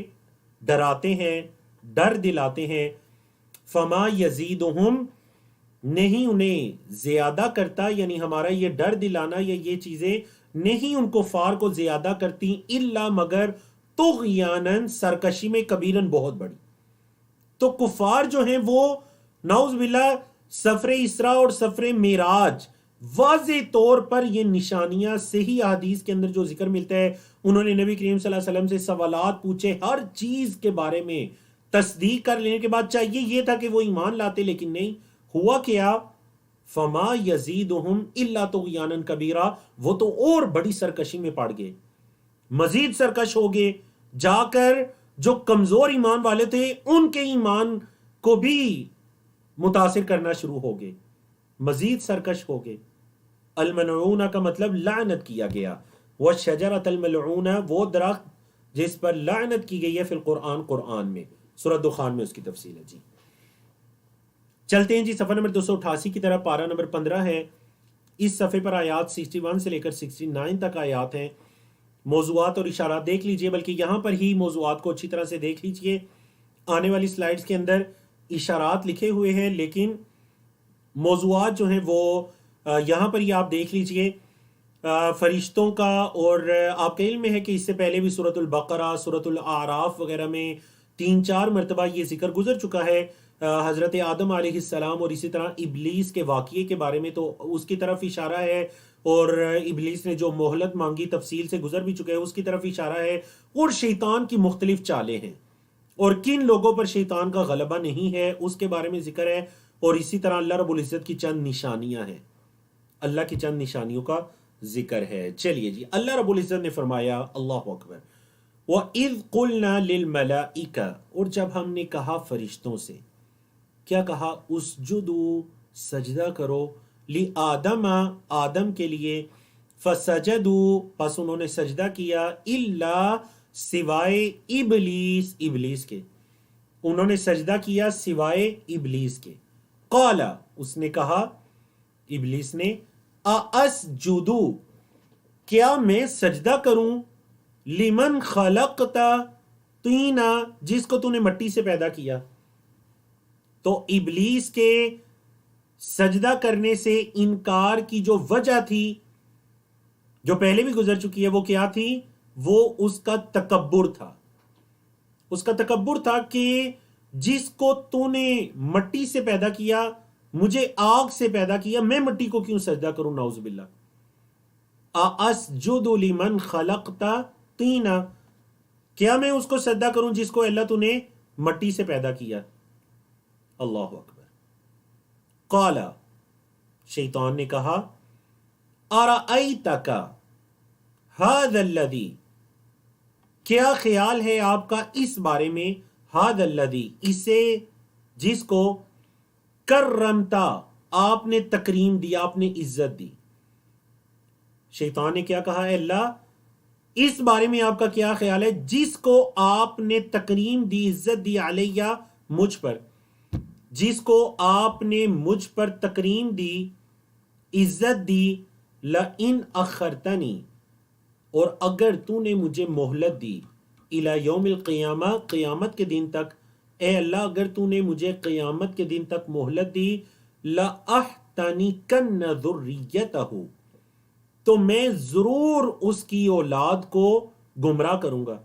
ڈراتے ہیں، ڈر دلاتے ہیں، فَمَا يَزِيدُهُمْ، نہیں انہیں زیادہ کرتا، یعنی ہمارا یہ ڈر دلانا یا یہ چیزیں نہیں ان کفار کو زیادہ کرتی، الا مگر طغیاناً، سرکشی میں، کبیراً، بہت بڑی۔ تو کفار جو ہیں وہ نعوذ باللہ سفر اسراء اور سفر معراج، واضح طور پر یہ نشانیاں صحیح احادیث کے اندر جو ذکر ملتا ہے، انہوں نے نبی کریم صلی اللہ علیہ وسلم سے سوالات پوچھے، ہر چیز کے بارے میں تصدیق کر لینے کے بعد چاہیے یہ تھا کہ وہ ایمان لاتے، لیکن نہیں ہوا کیا؟ فما یزیدہم الا طغیانا کبیرا، وہ تو اور بڑی سرکشی میں پڑ گئے، مزید سرکش ہو گئے، جا کر جو کمزور ایمان والے تھے ان کے ایمان کو بھی متاثر کرنا شروع ہو گئے، مزید سرکش ہو گئے۔ الملعون کا مطلب لعنت کیا گیا، والشجرۃ الملعون، وہ درخت جس پر لعنت کی گئی ہے، فی القرآن، قرآن میں، سورۃ دخان میں اس کی تفصیل ہے۔ جی چلتے ہیں جی صفحہ نمبر 288 کی طرف، پارہ نمبر 15 ہے۔ اس صفحے پر آیات 61 سے لے کر 69 تک آیات ہیں۔ موضوعات اور اشارات دیکھ لیجئے، بلکہ یہاں پر ہی موضوعات کو اچھی طرح سے دیکھ لیجئے۔ آنے والی سلائیڈز کے اندر اشارات لکھے ہوئے ہیں، لیکن موضوعات جو ہیں وہ یہاں پر ہی آپ دیکھ لیجئے۔ فرشتوں کا، اور آپ کا علم میں ہے کہ اس سے پہلے بھی سورۃ البقرہ، سورۃ الاعراف وغیرہ میں 3-4 مرتبہ یہ ذکر گزر چکا ہے حضرت آدم علیہ السلام اور اسی طرح ابلیس کے واقعے کے بارے میں، تو اس کی طرف اشارہ ہے، اور ابلیس نے جو مہلت مانگی تفصیل سے گزر بھی چکے ہیں، اس کی طرف اشارہ ہے، اور شیطان کی مختلف چالیں ہیں اور کن لوگوں پر شیطان کا غلبہ نہیں ہے اس کے بارے میں ذکر ہے، اور اسی طرح اللہ رب العزت کی چند نشانیاں ہیں، اللہ کی چند نشانیوں کا ذکر ہے۔ چلیے جی، اللہ رب العزت نے فرمایا، اللہ اکبر، وَإِذْ قُلْنَا لِلْمَلَائِكَةِ، اور جب ہم نے کہا فرشتوں سے، کیا کہا؟ اسجدوا، سجدہ کرو، لِآدَمَ، آدم کے لیے، فَسَجَدُوا، پس انہوں نے سجدہ کیا، إِلَّا، سوائے ابلیس، ابلیس کے، انہوں نے سجدہ کیا سوائے ابلیس کے، قال، اس نے کہا، ابلیس نے، اَأَسْجُدُ، کیا میں سجدہ کروں، لمن خلقت طینا، جس کو تو نے مٹی سے پیدا کیا۔ تو ابلیس کے سجدہ کرنے سے انکار کی جو وجہ تھی، جو پہلے بھی گزر چکی ہے، وہ کیا تھی؟ وہ اس کا تکبر تھا، اس کا تکبر تھا کہ جس کو تو نے مٹی سے پیدا کیا، مجھے آگ سے پیدا کیا، میں مٹی کو کیوں سجدہ کروں؟ نعوذ باللہ۔ اَأَسْجُدُ لِمَنْ خَلَقْتَ طِينًا، کیا میں اس کو سجدہ کروں جس کو اللہ تو نے مٹی سے پیدا کیا؟ اللہ اکبر۔ قال، شیطان نے کہا، أَرَأَيْتَكَ هَذَا الَّذِي، کیا خیال ہے آپ کا اس بارے میں، هَذَا الَّذِي، اسے جس کو، کرمتا، آپ نے تکریم دی، آپ نے عزت دی۔ شیطان نے کیا کہا؟ اے اللہ، اس بارے میں آپ کا کیا خیال ہے جس کو آپ نے تکریم دی، عزت دی، علیہ، مجھ پر، جس کو آپ نے مجھ پر تکریم دی، عزت دی، لَإِنْ أَخَّرْتَنِي، اور اگر تو نے مجھے مہلت دی، إِلَى يَوْمِ الْقِيَامَةِ، قیامت کے دن تک، اے اللہ اگر تو نے مجھے قیامت کے دن تک مہلت دی، لَأَحْتَنِكَنَّ ذُرِّيَّتَهُ، تو میں ضرور اس کی اولاد کو گمراہ کروں گا۔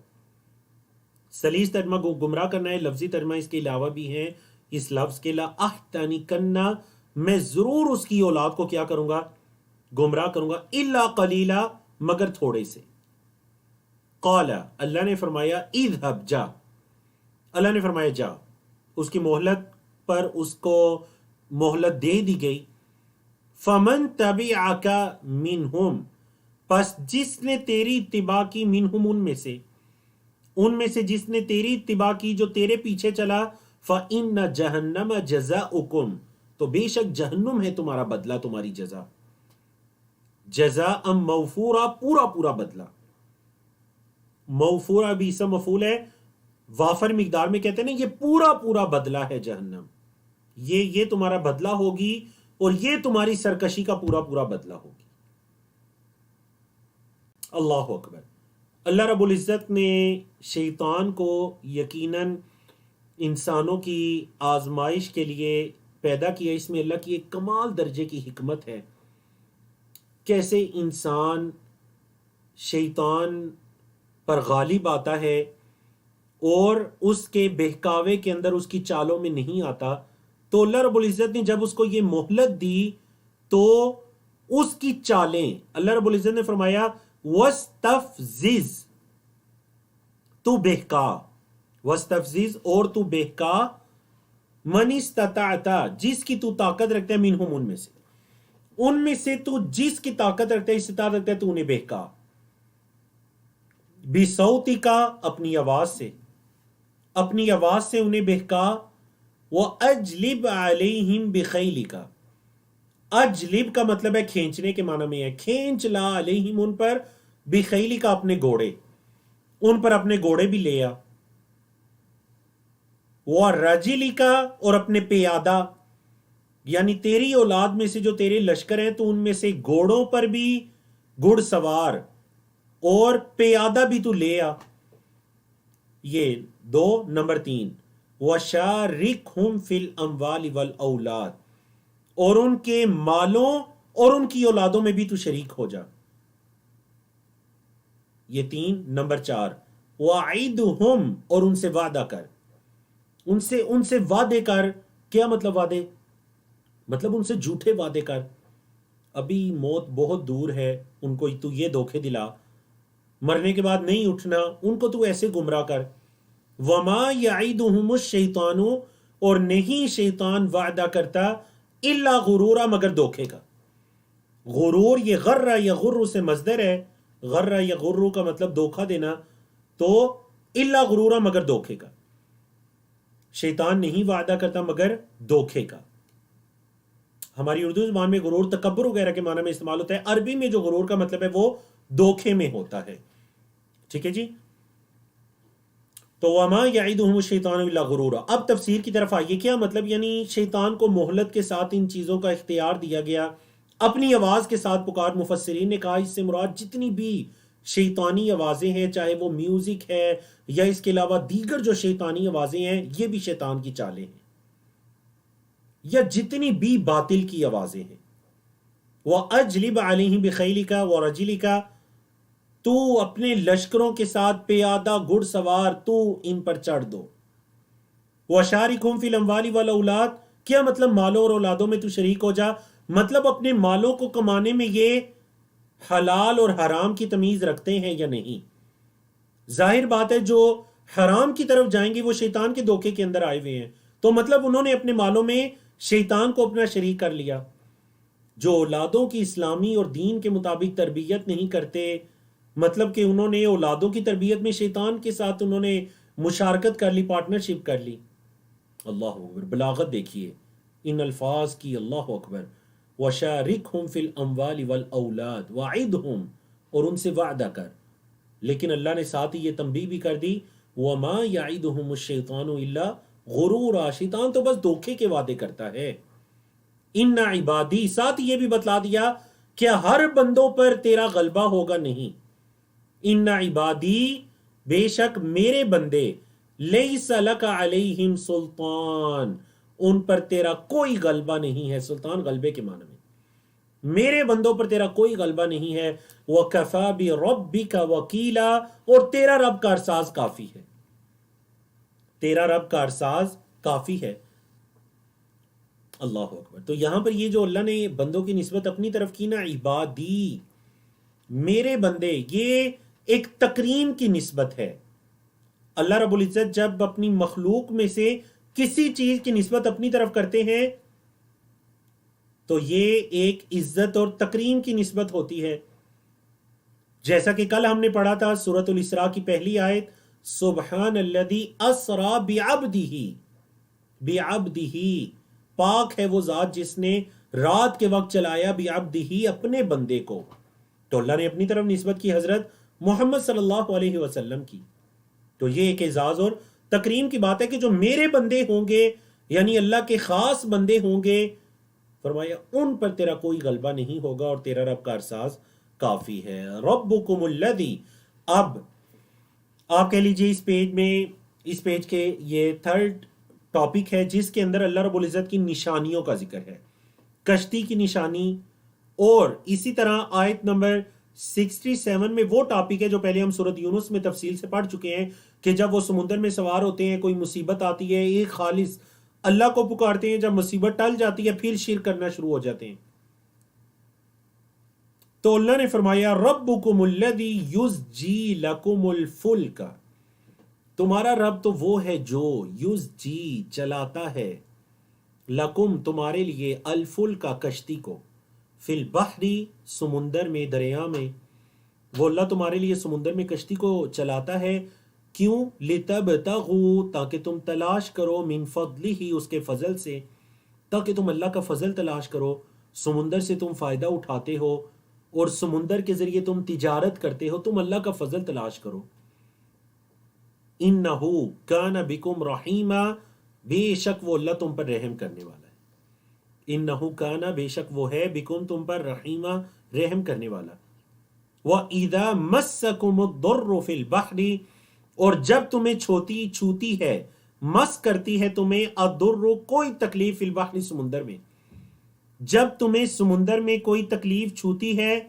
سلیس ترجمہ گمراہ کرنا ہے، لفظی ترجمہ اس کے علاوہ بھی ہیں اس لفظ کے، لَأَحْتَنِكَنَّ، میں ضرور اس کی اولاد کو کیا کروں گا؟ گمراہ کروں گا، إِلَّا قَلِيلًا، مگر تھوڑے سے۔ قال، اللہ نے فرمایا، اذهب، جا، اللہ نے فرمایا جا، اس کی مہلت پر اس کو مہلت دے دی گئی۔ فمن تبعک منہم، پس جس نے تیری اتباع کی، منہم، ان میں سے جس نے تیری اتباع کی، جو تیرے پیچھے چلا، فإن جہنم جزاؤکم، تو بے شک جہنم ہے تمہارا بدلہ، تمہاری جزا، جزاء موفورا، پورا پورا بدلہ۔ موفورا بھی اسم مفعول ہے، وافر مقدار میں کہتے ہیں نا، یہ پورا پورا بدلہ ہے جہنم، یہ تمہارا بدلہ ہوگی، اور یہ تمہاری سرکشی کا پورا پورا بدلہ ہوگی۔ اللہ اکبر۔ اللہ رب العزت نے شیطان کو یقیناً انسانوں کی آزمائش کے لیے پیدا کیا، اس میں اللہ کی ایک کمال درجے کی حکمت ہے، کیسے انسان شیطان پر غالب آتا ہے اور اس کے بہکاوے کے اندر، اس کی چالوں میں نہیں آتا۔ تو اللہ رب العزت نے جب اس کو یہ مہلت دی تو اس کی چالیں، اللہ رب العزت نے فرمایا، وَاسْتَفْزِزْ، تو بہکا، وَاسْتَفْزِزْ، اور تو بہکا، مَنِ اسْتَطَعْتَ، جس کی تو طاقت رکھتا ہے، منہم، ان میں سے تو جس کی طاقت رکھتا ہے، استطاعت رکھتا ہے، تو انہیں بہکا، بِصَوْتِکَ، اپنی آواز سے، اپنی آواز سے انہیں بہکا، وَأَجْلِبْ عَلَيْهِمْ بِخَيْلِكَ، اجلب کا مطلب ہے کھینچنے کے معنی میں ہے، کھینچ لا علیہم، ان پر، بِخَيْلِكَ، اپنے گھوڑے، ان پر اپنے گھوڑے بھی لے آ، وَرَجِلِكَ، اور اپنے پیادہ، یعنی تیری اولاد میں سے جو تیرے لشکر ہیں، تو ان میں سے گھوڑوں پر بھی گھڑ سوار اور پیادہ بھی تو لے آ۔ یہ 2، نمبر 3، وَشَارِكْهُمْ فِي الْأَمْوَالِ وَالْأَوْلَادِ، اور ان کے مالوں اور ان کی اولادوں میں بھی تو شریک ہو جا۔ یہ 3. نمبر 4 وَعِدْهُمْ، اور ان سے وعدہ کر، ان سے وعدے کر. کیا مطلب وعدے؟ مطلب ان سے جھوٹے وعدے کر. ابھی موت بہت دور ہے، ان کو تو یہ دھوکے دلا، مرنے کے بعد نہیں اٹھنا، ان کو تو ایسے گمراہ کر. وَمَا يَعِدُهُمُ الشَّيْطَانُ، اور نہیں شیطان وعدہ کرتا الا غرورا، مگر دھوکے کا. غرور یہ غرہ یا غرو سے مصدر ہے، غرہ یا غرو کا مطلب دھوکا دینا، تو الا غرورا مگر دھوکے کا. شیطان نہیں وعدہ کرتا مگر دھوکے کا. ہماری اردو زبان میں غرور تکبر وغیرہ کے معنی میں استعمال ہوتا ہے، عربی میں جو غرور کا مطلب ہے وہ دھوکے میں ہوتا ہے. ٹھیک ہے جی. تو وما یعدہم الشیطان الا غرورا. اب تفسیر کی طرف آئیے. کیا مطلب؟ یعنی شیطان کو مہلت کے ساتھ ان چیزوں کا اختیار دیا گیا، اپنی آواز کے ساتھ پکار. مفسرین نے کہا اس سے مراد جتنی بھی شیطانی آوازیں ہیں، چاہے وہ میوزک ہے یا اس کے علاوہ دیگر جو شیطانی آوازیں ہیں، یہ بھی شیطان کی چالیں ہیں، یا جتنی بھی باطل کی آوازیں ہیں. وَأَجْلِبْ عَلَيْهِمْ بِخَيْلِكَ وَرَجِلِكَ، تو اپنے لشکروں کے ساتھ پیادہ گھڑ سوار تو ان پر چڑھ دو. وَشَارِكْهُمْ فِي الْأَمْوَالِ وَالْأَوْلَادِ، کیا مطلب مالوں اور اولادوں میں تو شریک ہو جا. مطلب اپنے مالوں کو کمانے میں یہ حلال اور حرام کی تمیز رکھتے ہیں یا نہیں. ظاہر بات ہے جو حرام کی طرف جائیں گے وہ شیطان کے دھوکے کے اندر آئے ہوئے ہیں، تو مطلب انہوں نے اپنے مالوں میں شیطان کو اپنا شریک کر لیا. جو اولادوں کی اسلامی اور دین کے مطابق تربیت نہیں کرتے، مطلب کہ انہوں نے اولادوں کی تربیت میں شیطان کے ساتھ انہوں نے مشارکت کر لی، پارٹنرشپ کر لی. اللہ اکبر، بلاغت دیکھیے ان الفاظ کی. اللہ اکبر. وَشَارِكْهُمْ فِي الْأَمْوَالِ وَالْأَوْلَادِ وَعِدْهُمْ، اور ان سے وعدہ کر. لیکن اللہ نے ساتھ ہی یہ تنبیہ بھی کر دی وَمَا يَعِدُهُمُ الشَّيْطَانُ إِلَّا غُرُورًا، شیطان تو بس دھوکے کے وعدے کرتا ہے. اِنَّ عِبَادِي، ساتھ یہ بھی بتلا دیا کہ ہر بندوں پر تیرا غلبہ ہوگا نہیں. اِنَّ عِبَادِي، بے شک میرے بندے، لَيْسَ لَكَ عَلَيْهِمْ سُلْطَان، ان پر تیرا کوئی غلبہ نہیں ہے. سلطان غلبے کے معنی میں، میرے بندوں پر تیرا کوئی غلبہ نہیں ہے. وَكَفَى بِرَبِّكَ وَكِيلًا، اور تیرا رب کارساز کافی ہے. تیرا رب کارساز کافی ہے. اللہ اکبر. تو یہاں پر یہ جو اللہ نے بندوں کی نسبت اپنی طرف کی نا، عبادی، میرے بندے، یہ ایک تکریم کی نسبت ہے. اللہ رب العزت جب اپنی مخلوق میں سے کسی چیز کی نسبت اپنی طرف کرتے ہیں تو یہ ایک عزت اور تکریم کی نسبت ہوتی ہے. جیسا کہ کل ہم نے پڑھا تھا سورۃ الاسراء کی پہلی آیت، سبحان الذی اسرا بعبدہ، پاک ہے وہ ذات جس نے رات کے وقت چلایا بعبدہ، اپنے بندے کو. تو اللہ نے اپنی طرف نسبت کی حضرت محمد صلی اللہ علیہ وسلم کی. تو یہ ایک اعزاز اور تکریم کی بات ہے کہ جو میرے بندے ہوں گے، یعنی اللہ کے خاص بندے ہوں گے، فرمایا ان پر تیرا کوئی غلبہ نہیں ہوگا اور تیرا رب کارساز کافی ہے. ربکم الذی، اب آپ کہہ لیجئے اس پیج کے یہ تھرڈ ٹاپک ہے جس کے اندر اللہ رب العزت کی نشانیوں کا ذکر ہے. کشتی کی نشانی، اور اسی طرح آیت نمبر 67 میں وہ ٹاپک ہے جو پہلے ہم سورۃ یونس میں تفصیل سے پڑھ چکے ہیں کہ جب وہ سمندر میں سوار ہوتے ہیں، کوئی مصیبت آتی ہے، ایک خالص اللہ کو پکارتے ہیں، جب مصیبت ٹل جاتی ہے پھر شرک کرنا شروع ہو جاتے ہیں. تو اللہ نے فرمایا ربکم الذی یزجی لکم الفلک، تمہارا رب تو وہ ہے جو یزجی چلاتا ہے، لکم تمہارے لیے، الفلک کشتی کو، فی البحر سمندر میں، دریا میں. وہ اللہ تمہارے لیے سمندر میں کشتی کو چلاتا ہے. کیوں؟ لِتَبْتَغُوا، تاکہ تم تلاش کرو، من فضلہ، اس کے فضل سے، تاکہ تم اللہ کا فضل تلاش کرو. سمندر سے تم فائدہ اٹھاتے ہو اور سمندر کے ذریعے تم تجارت کرتے ہو، تم اللہ کا فضل تلاش کرو. اِنَّهُ كَانَ بِكُمْ رَحِيمًا، بے شک وہ اللہ تم پر رحم کرنے والا ہے. اِنَّهُ كَانَ، بے شک وہ ہے، بِكُمْ تم پر، رحیمًا رحم کرنے والا. وَإِذَا مَسَّكُمُ الضُّرُّ فِي الْبَحْرِ، اور جب تمہیں چھوتی ہے، مس کرتی ہے تمہیں، الضُّرُّ کوئی تکلیف، فی البحر سمندر میں، جب تمہیں سمندر میں کوئی تکلیف چھوتی ہے،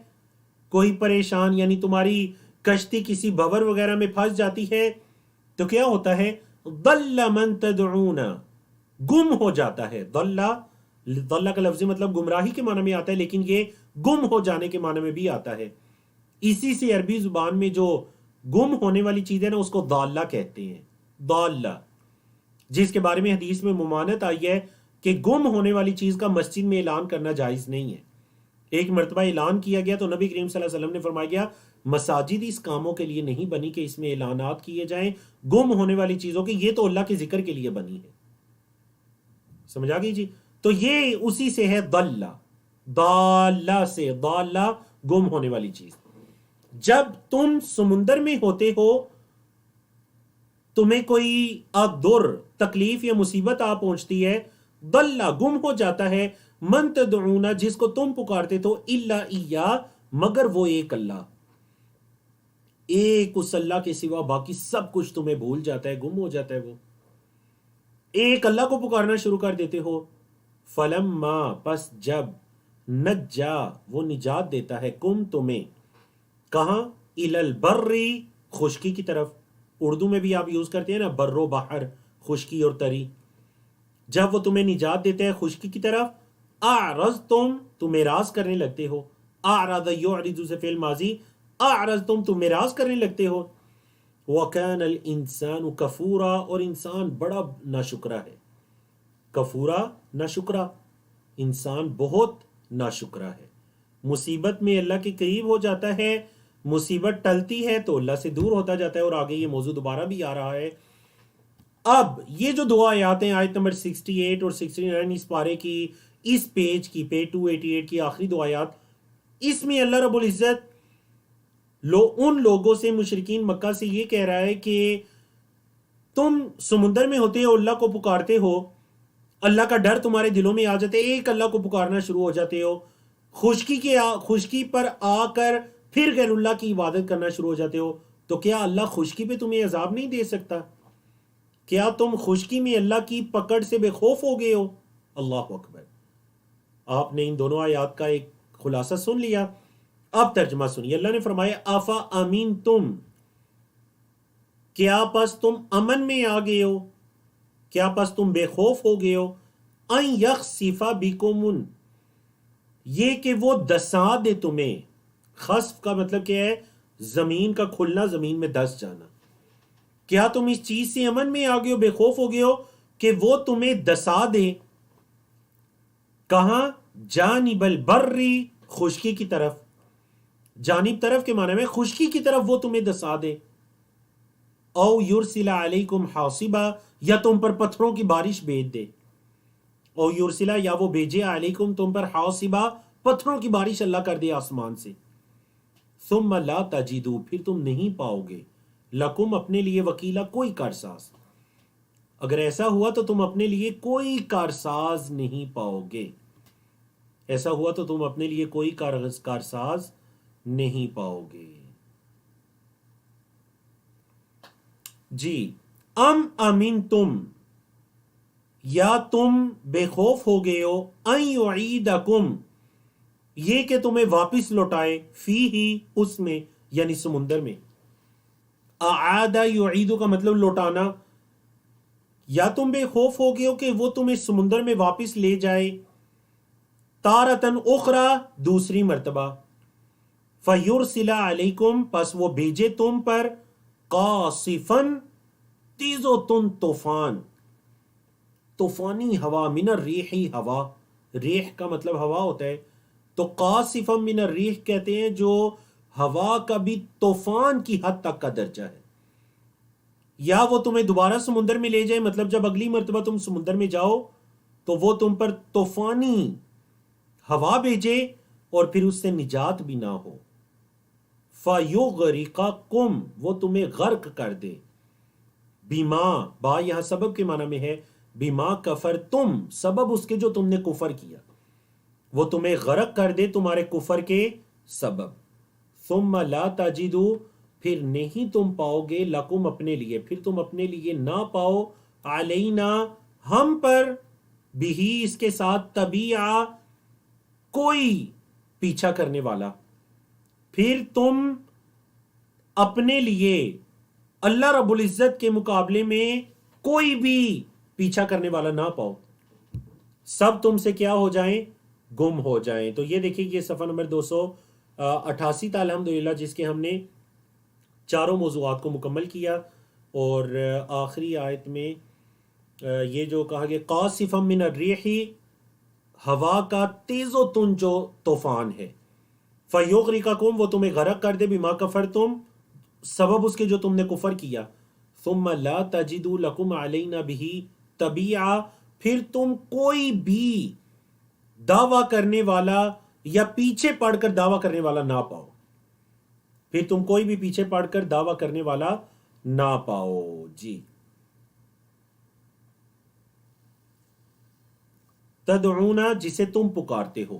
کوئی پریشان، یعنی تمہاری کشتی کسی بھور وغیرہ میں پھنس جاتی ہے تو کیا ہوتا ہے؟ ضل من تدعون، گم ہو جاتا ہے. ضل کا لفظی مطلب گمراہی کے معنی میں آتا ہے، لیکن یہ گم ہو جانے کے معنی میں بھی آتا ہے. اسی سے عربی زبان میں جو گم ہونے والی چیز ہے نا، اس کو ضالہ کہتے ہیں. ضالہ، جس کے بارے میں حدیث میں ممانعت آئی ہے کہ گم ہونے والی چیز کا مسجد میں اعلان کرنا جائز نہیں ہے. ایک مرتبہ اعلان کیا گیا تو نبی کریم صلی اللہ علیہ وسلم نے فرمایا گیا مساجد اس کاموں کے لیے نہیں بنی کہ اس میں اعلانات کیے جائیں گم ہونے والی چیزوں کے، یہ تو اللہ کے ذکر کے لیے بنی ہے. سمجھ آ گئی جی؟ تو یہ اسی سے ہے ضلہ، ضالہ سے، ضالہ گم ہونے والی چیز. جب تم سمندر میں ہوتے ہو، تمہیں کوئی در تکلیف یا مصیبت آ پہنچتی ہے، ضلہ گم ہو جاتا ہے، من تدعون جس کو تم پکارتے تو، الا ایہ مگر وہ ایک اللہ، ایک اس اللہ کے سوا باقی سب کچھ تمہیں بھول جاتا ہے، گم ہو جاتا ہے. وہ ایک اللہ کو پکارنا شروع کر دیتے ہو. فلما پس جب، نجا وہ نجات دیتا ہے، کم تمہیں، کہاں؟ الی البر خشکی کی طرف. اردو میں بھی آپ یوز کرتے ہیں نا بر و بحر، خشکی اور تری. جب وہ تمہیں نجات دیتے ہیں خشکی کی طرف، تم اعراض کرنے لگتے ہو. اعرض یعرض سے فعل ماضی، اعرضتم تم اعراض کرنے لگتے ہو. وَكَانَ الْإِنسَانُ كَفُورًا اور انسان بڑا ناشکرا ہے. کفورا ناشکرا، انسان بہت ناشکرا ہے. مصیبت میں اللہ کے قریب ہو جاتا ہے، مصیبت ٹلتی ہے تو اللہ سے دور ہوتا جاتا ہے. اور آگے یہ موضوع دوبارہ بھی آ رہا ہے. اب یہ جو دو آیات ہیں، آیت نمبر 68 اور 69 اس پارے کی، اس پیج کی، پیج 288 کی آخری دو آیات، اس میں اللہ رب العزت ان لوگوں سے، مشرکین مکہ سے یہ کہہ رہا ہے کہ تم سمندر میں ہوتے ہو، اللہ کو پکارتے ہو، اللہ کا ڈر تمہارے دلوں میں آ جاتے، ایک اللہ کو پکارنا شروع ہو جاتے ہو، خشکی پر آ کر پھر غیر اللہ کی عبادت کرنا شروع ہو جاتے ہو، تو کیا اللہ خشکی پہ تمہیں عذاب نہیں دے سکتا؟ کیا تم خشکی میں اللہ کی پکڑ سے بے خوف ہو گئے ہو؟ اللہ اکبر. آپ نے ان دونوں آیات کا ایک خلاصہ سن لیا. اب ترجمہ سنیے. اللہ نے فرمایا آفا امین تم، کیا پس تم امن میں آ گئے ہو، کیا پس تم بے خوف ہو گئے ہو، ان یخسف بکم، یہ کہ وہ دسا دے تمہیں. خسف کا مطلب کیا ہے؟ زمین کا کھلنا، زمین میں دس جانا. کیا تم اس چیز سے امن میں آ گئے ہو، بے خوف ہو گئے ہو کہ وہ تمہیں دسا دے. کہاں؟ جانب البری خشکی کی طرف. جانب طرف کے معنی میں خشکی کی طرف وہ تمہیں دسا دے. او یرسل علیکم حاصبا، یا تم پر پتھروں کی بارش بھیج دے. او یرسلا، یا وہ بھیجے، علیکم تم پر، حاصبا پتھروں کی بارش اللہ کر دے آسمان سے. ثم لا تجدو، پھر تم نہیں پاؤ گے، لکم اپنے لیے، وکیلا کوئی کارساز. اگر ایسا ہوا تو تم اپنے لیے کوئی کارساز نہیں پاؤ گے. ایسا ہوا تو تم اپنے لیے کوئی کارساز نہیں پاؤ گے. جی. ام امین تم، یا تم بے خوف ہو گئے ہو، ان یعیدکم، یہ کہ تمہیں واپس لوٹائے، فی ہی اس میں، یعنی سمندر میں. اعاد یعید کا مطلب لوٹانا. یا تم بے خوف ہو گئے ہو کہ وہ تمہیں سمندر میں واپس لے جائے. تارتن اخرى، دوسری مرتبہ. فیرسل علیکم، پس وہ بھیجے تم پر، قاصفن، تیز و تند طوفان، طوفانی ہوا، من الریح ہوا، ریح کا مطلب ہوا ہوتا ہے، تو قاصفا من الریح کہتے ہیں جو ہوا کا بھی طوفان کی حد تک کا درجہ ہے. یا وہ تمہیں دوبارہ سمندر میں لے جائے، مطلب جب اگلی مرتبہ تم سمندر میں جاؤ تو وہ تم پر طوفانی ہوا بھیجے اور پھر اس سے نجات بھی نہ ہو. فَيُغْرِقَكُمْ، وہ تمہیں غرق کر دے. بیما، با یہاں سبب کے معنی میں ہے، بیما کفر تم، سبب اس کے جو تم نے کفر کیا، وہ تمہیں غرق کر دے تمہارے کفر کے سبب. ثم لا تجدو، پھر نہیں تم پاؤ گے، لکم اپنے لیے، پھر تم اپنے لیے نہ پاؤ، علینا ہم پر، بھی اس کے ساتھ، تبیعہ کوئی پیچھا کرنے والا. پھر تم اپنے لیے اللہ رب العزت کے مقابلے میں کوئی بھی پیچھا کرنے والا نہ پاؤ، سب تم سے کیا ہو جائیں؟ گم ہو جائیں۔ تو یہ دیکھیں، یہ صفحہ نمبر 288 تھا الحمدللہ، جس کے ہم نے چاروں موضوعات کو مکمل کیا، اور آخری آیت میں یہ جو کہا گیا قاصفا من الریح، ہوا کا تیز و تند جو طوفان ہے، فیغرقکم، وہ تمہیں غرق کر دے، بما کفرتم، سبب اس کے جو تم نے کفر کیا، ثم لا تجدوا لکم علینا بہ تبیعا، پھر تم کوئی بھی دعویٰ کرنے والا یا پیچھے پڑ کر دعویٰ کرنے والا نہ پاؤ، پھر تم کوئی بھی پیچھے پڑ کر دعویٰ کرنے والا نہ پاؤ۔ جی، تدعونا، جسے تم پکارتے ہو،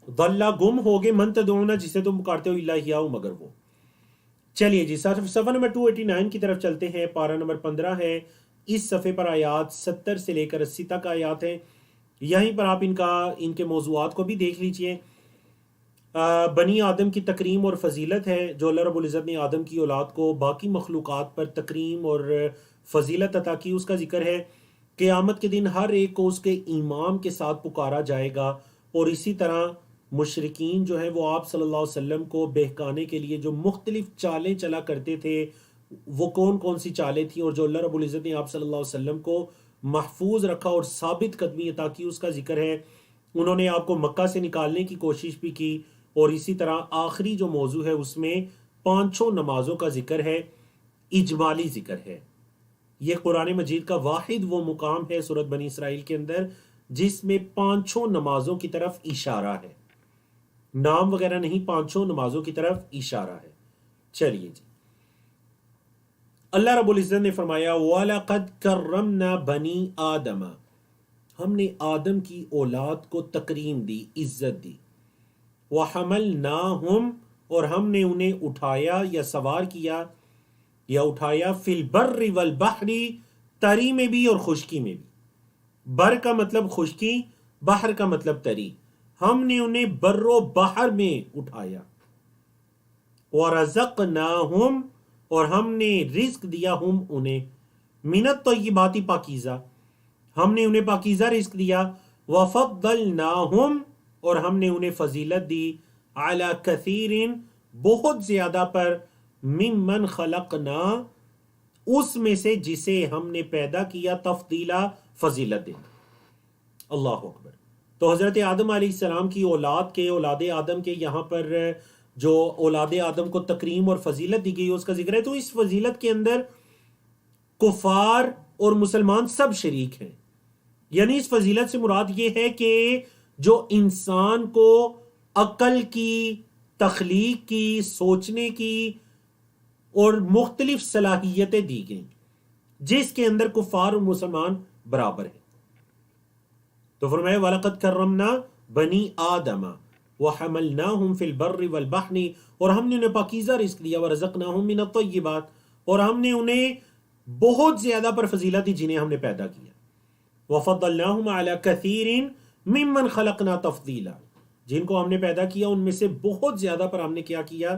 ضل، گم ہوگے، من تدعونا، جسے تم پکارتے ہو، الا ہیہ، مگر وہ۔ چلیے جی، صفحہ نمبر 289 کی طرف چلتے ہیں، پارہ نمبر 15 ہے، اس صفحے پر آیات 70 سے لے کر 80 تک آیات ہیں، یہیں پر آپ ان کے موضوعات کو بھی دیکھ لیجئے۔ بنی آدم کی تکریم اور فضیلت ہے، جو اللہ رب العزت نے آدم کی اولاد کو باقی مخلوقات پر تکریم اور فضیلت عطا کی، اس کا ذکر ہے۔ قیامت کے دن ہر ایک کو اس کے امام کے ساتھ پکارا جائے گا، اور اسی طرح مشرکین جو ہیں وہ آپ صلی اللہ علیہ وسلم کو بہکانے کے لیے جو مختلف چالیں چلا کرتے تھے، وہ کون کون سی چالیں تھیں، اور جو اللہ رب العزت نے آپ صلی اللہ علیہ وسلم کو محفوظ رکھا اور ثابت قدمی عطا کی، اس کا ذکر ہے۔ انہوں نے آپ کو مکہ سے نکالنے کی کوشش بھی کی، اور اسی طرح آخری جو موضوع ہے اس میں 5 نمازوں کا ذکر ہے، اجمالی ذکر ہے۔ یہ قرآن مجید کا واحد وہ مقام ہے سورۃ بنی اسرائیل کے اندر جس میں 5 نمازوں کی طرف اشارہ ہے، نام وغیرہ نہیں، 5 نمازوں کی طرف اشارہ ہے۔ چلیے جی، اللہ رب العزت نے فرمایا وَلَقَدْ كَرَّمْنَا بَنِي آدَمَ، ہم نے آدم کی اولاد کو تکریم دی، عزت دی، وَحَمَلْنَاهُمْ، اور ہم نے انہیں اٹھایا یا سوار کیا یا اٹھایا، فی البر والبحر، تری میں بھی اور خشکی میں بھی۔ بر کا مطلب خشکی، بحر کا مطلب تری، ہم نے انہیں بر و بحر میں اٹھایا۔ وَرَزَقْنَاهُمْ، اور ہم نے رزق دیا ہم انہیں، من الطیبات، پاکیزہ، ہم نے انہیں پاکیزہ رزق دیا، وَفَضَّلْنَاهُمْ، اور ہم نے انہیں فضیلت دی، عَلَى كَثِيرٍ، بہت زیادہ پر، ممن خلقنا، اس میں سے جسے ہم نے پیدا کیا، تفضیلا، فضیلت دے۔ اللہ اکبر۔ تو حضرت آدم علیہ السلام کی اولاد کے، اولاد آدم کے یہاں پر جو اولاد آدم کو تکریم اور فضیلت دی گئی اس کا ذکر ہے۔ تو اس فضیلت کے اندر کفار اور مسلمان سب شریک ہیں، یعنی اس فضیلت سے مراد یہ ہے کہ جو انسان کو عقل کی، تخلیق کی، سوچنے کی اور مختلف صلاحیتیں دی گئیں، جس کے اندر کفار اور مسلمان برابر ہیں۔ تو فرمایا وَلَقَدْ كَرَّمْنَا بَنِي آدَمَ وَحَمَلْنَاهُمْ فِي الْبَرِّ وَالْبَحْرِ، اور ہم نے انہیں پاکیزہ رزق دیا، وَرَزَقْنَاهُمْ مِنَ الطَّيِّبَاتِ، اور ہم نے انہیں بہت زیادہ پر فضیلت دی جنہیں ہم نے پیدا کیا، وَفَضَّلْنَاهُمْ عَلَى كَثِيرٍ مِّمَّنْ خَلَقْنَا تَفْضِيلًا، جن کو ہم نے پیدا کیا ان میں سے بہت زیادہ پر ہم نے کیا کیا،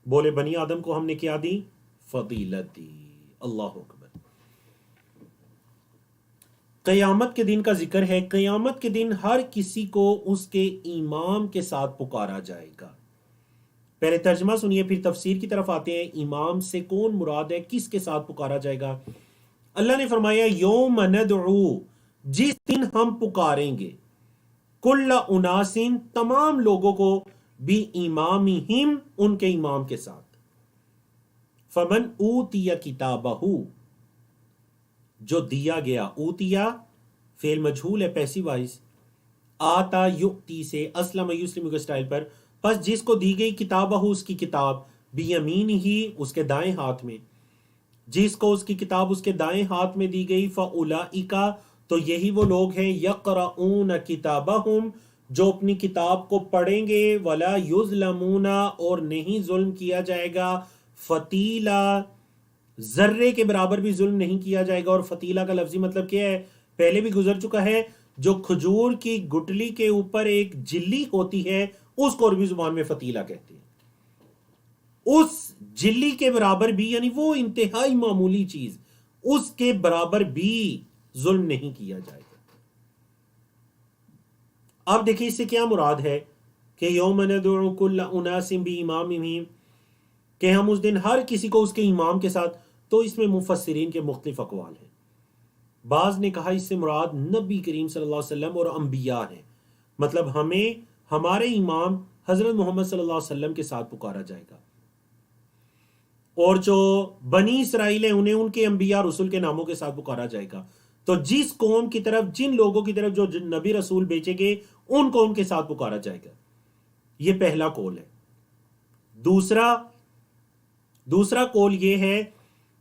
بولے بنی آدم کو ہم نے کیا دی؟ فضیلت دی۔ اللہ اکبر۔ قیامت کے دن کا ذکر ہے، قیامت کے دن ہر کسی کو اس کے امام کے ساتھ پکارا جائے گا۔ پہلے ترجمہ سنیے پھر تفسیر کی طرف آتے ہیں۔ امام سے کون مراد ہے، کس کے ساتھ پکارا جائے گا؟ اللہ نے فرمایا یوم ندعو، جس دن ہم پکاریں گے، کل اناس، تمام لوگوں کو، بھی امامہم، ان کے امام کے ساتھ، فمن اوتی کتابہ، جو دیا گیا، اوتیا فعل مجہول ہے پیسیو وائز، آتا یؤتی سے اسلم یسلم کے سٹائل پر، پس جس کو دی گئی کتابہ، اس کی کتاب، بیمین ہی، اس کے دائیں ہاتھ میں، جس کو اس کی کتاب اس کے دائیں ہاتھ میں دی گئی، فاولئک، تو یہی وہ لوگ ہیں، یقرؤون کتابہم، جو اپنی کتاب کو پڑھیں گے، ولا یظلمون، اور نہیں ظلم کیا جائے گا، فتیلا، ذرے کے برابر بھی ظلم نہیں کیا جائے گا۔ اور فتیلہ کا لفظی مطلب کیا ہے، پہلے بھی گزر چکا ہے، جو کھجور کی گٹلی کے اوپر ایک جلی ہوتی ہے اس کو عربی زبان میں فتیلہ کہتے ہیں۔ اس جلی کے برابر بھی، یعنی وہ انتہائی معمولی چیز، اس کے برابر بھی ظلم نہیں کیا جائے گا۔ اب دیکھیں اس سے کیا مراد ہے کہ یوم ندعو کل اناس بامامہم، کہ ہم اس دن ہر کسی کو اس کے امام کے ساتھ، تو اس میں مفسرین کے مختلف اقوال ہیں۔ بعض نے کہا اس سے مراد نبی کریم صلی اللہ علیہ وسلم اور انبیاء ہیں، مطلب ہمیں ہمارے امام حضرت محمد صلی اللہ علیہ وسلم کے ساتھ پکارا جائے گا، اور جو بنی اسرائیل ہیں انہیں ان کے انبیاء رسول کے ناموں کے ساتھ پکارا جائے گا۔ تو جس قوم کی طرف، جن لوگوں کی طرف جو نبی رسول بیچے گئے، ان کو ان کے ساتھ پکارا جائے گا۔ یہ پہلا قول ہے۔ دوسرا قول یہ ہے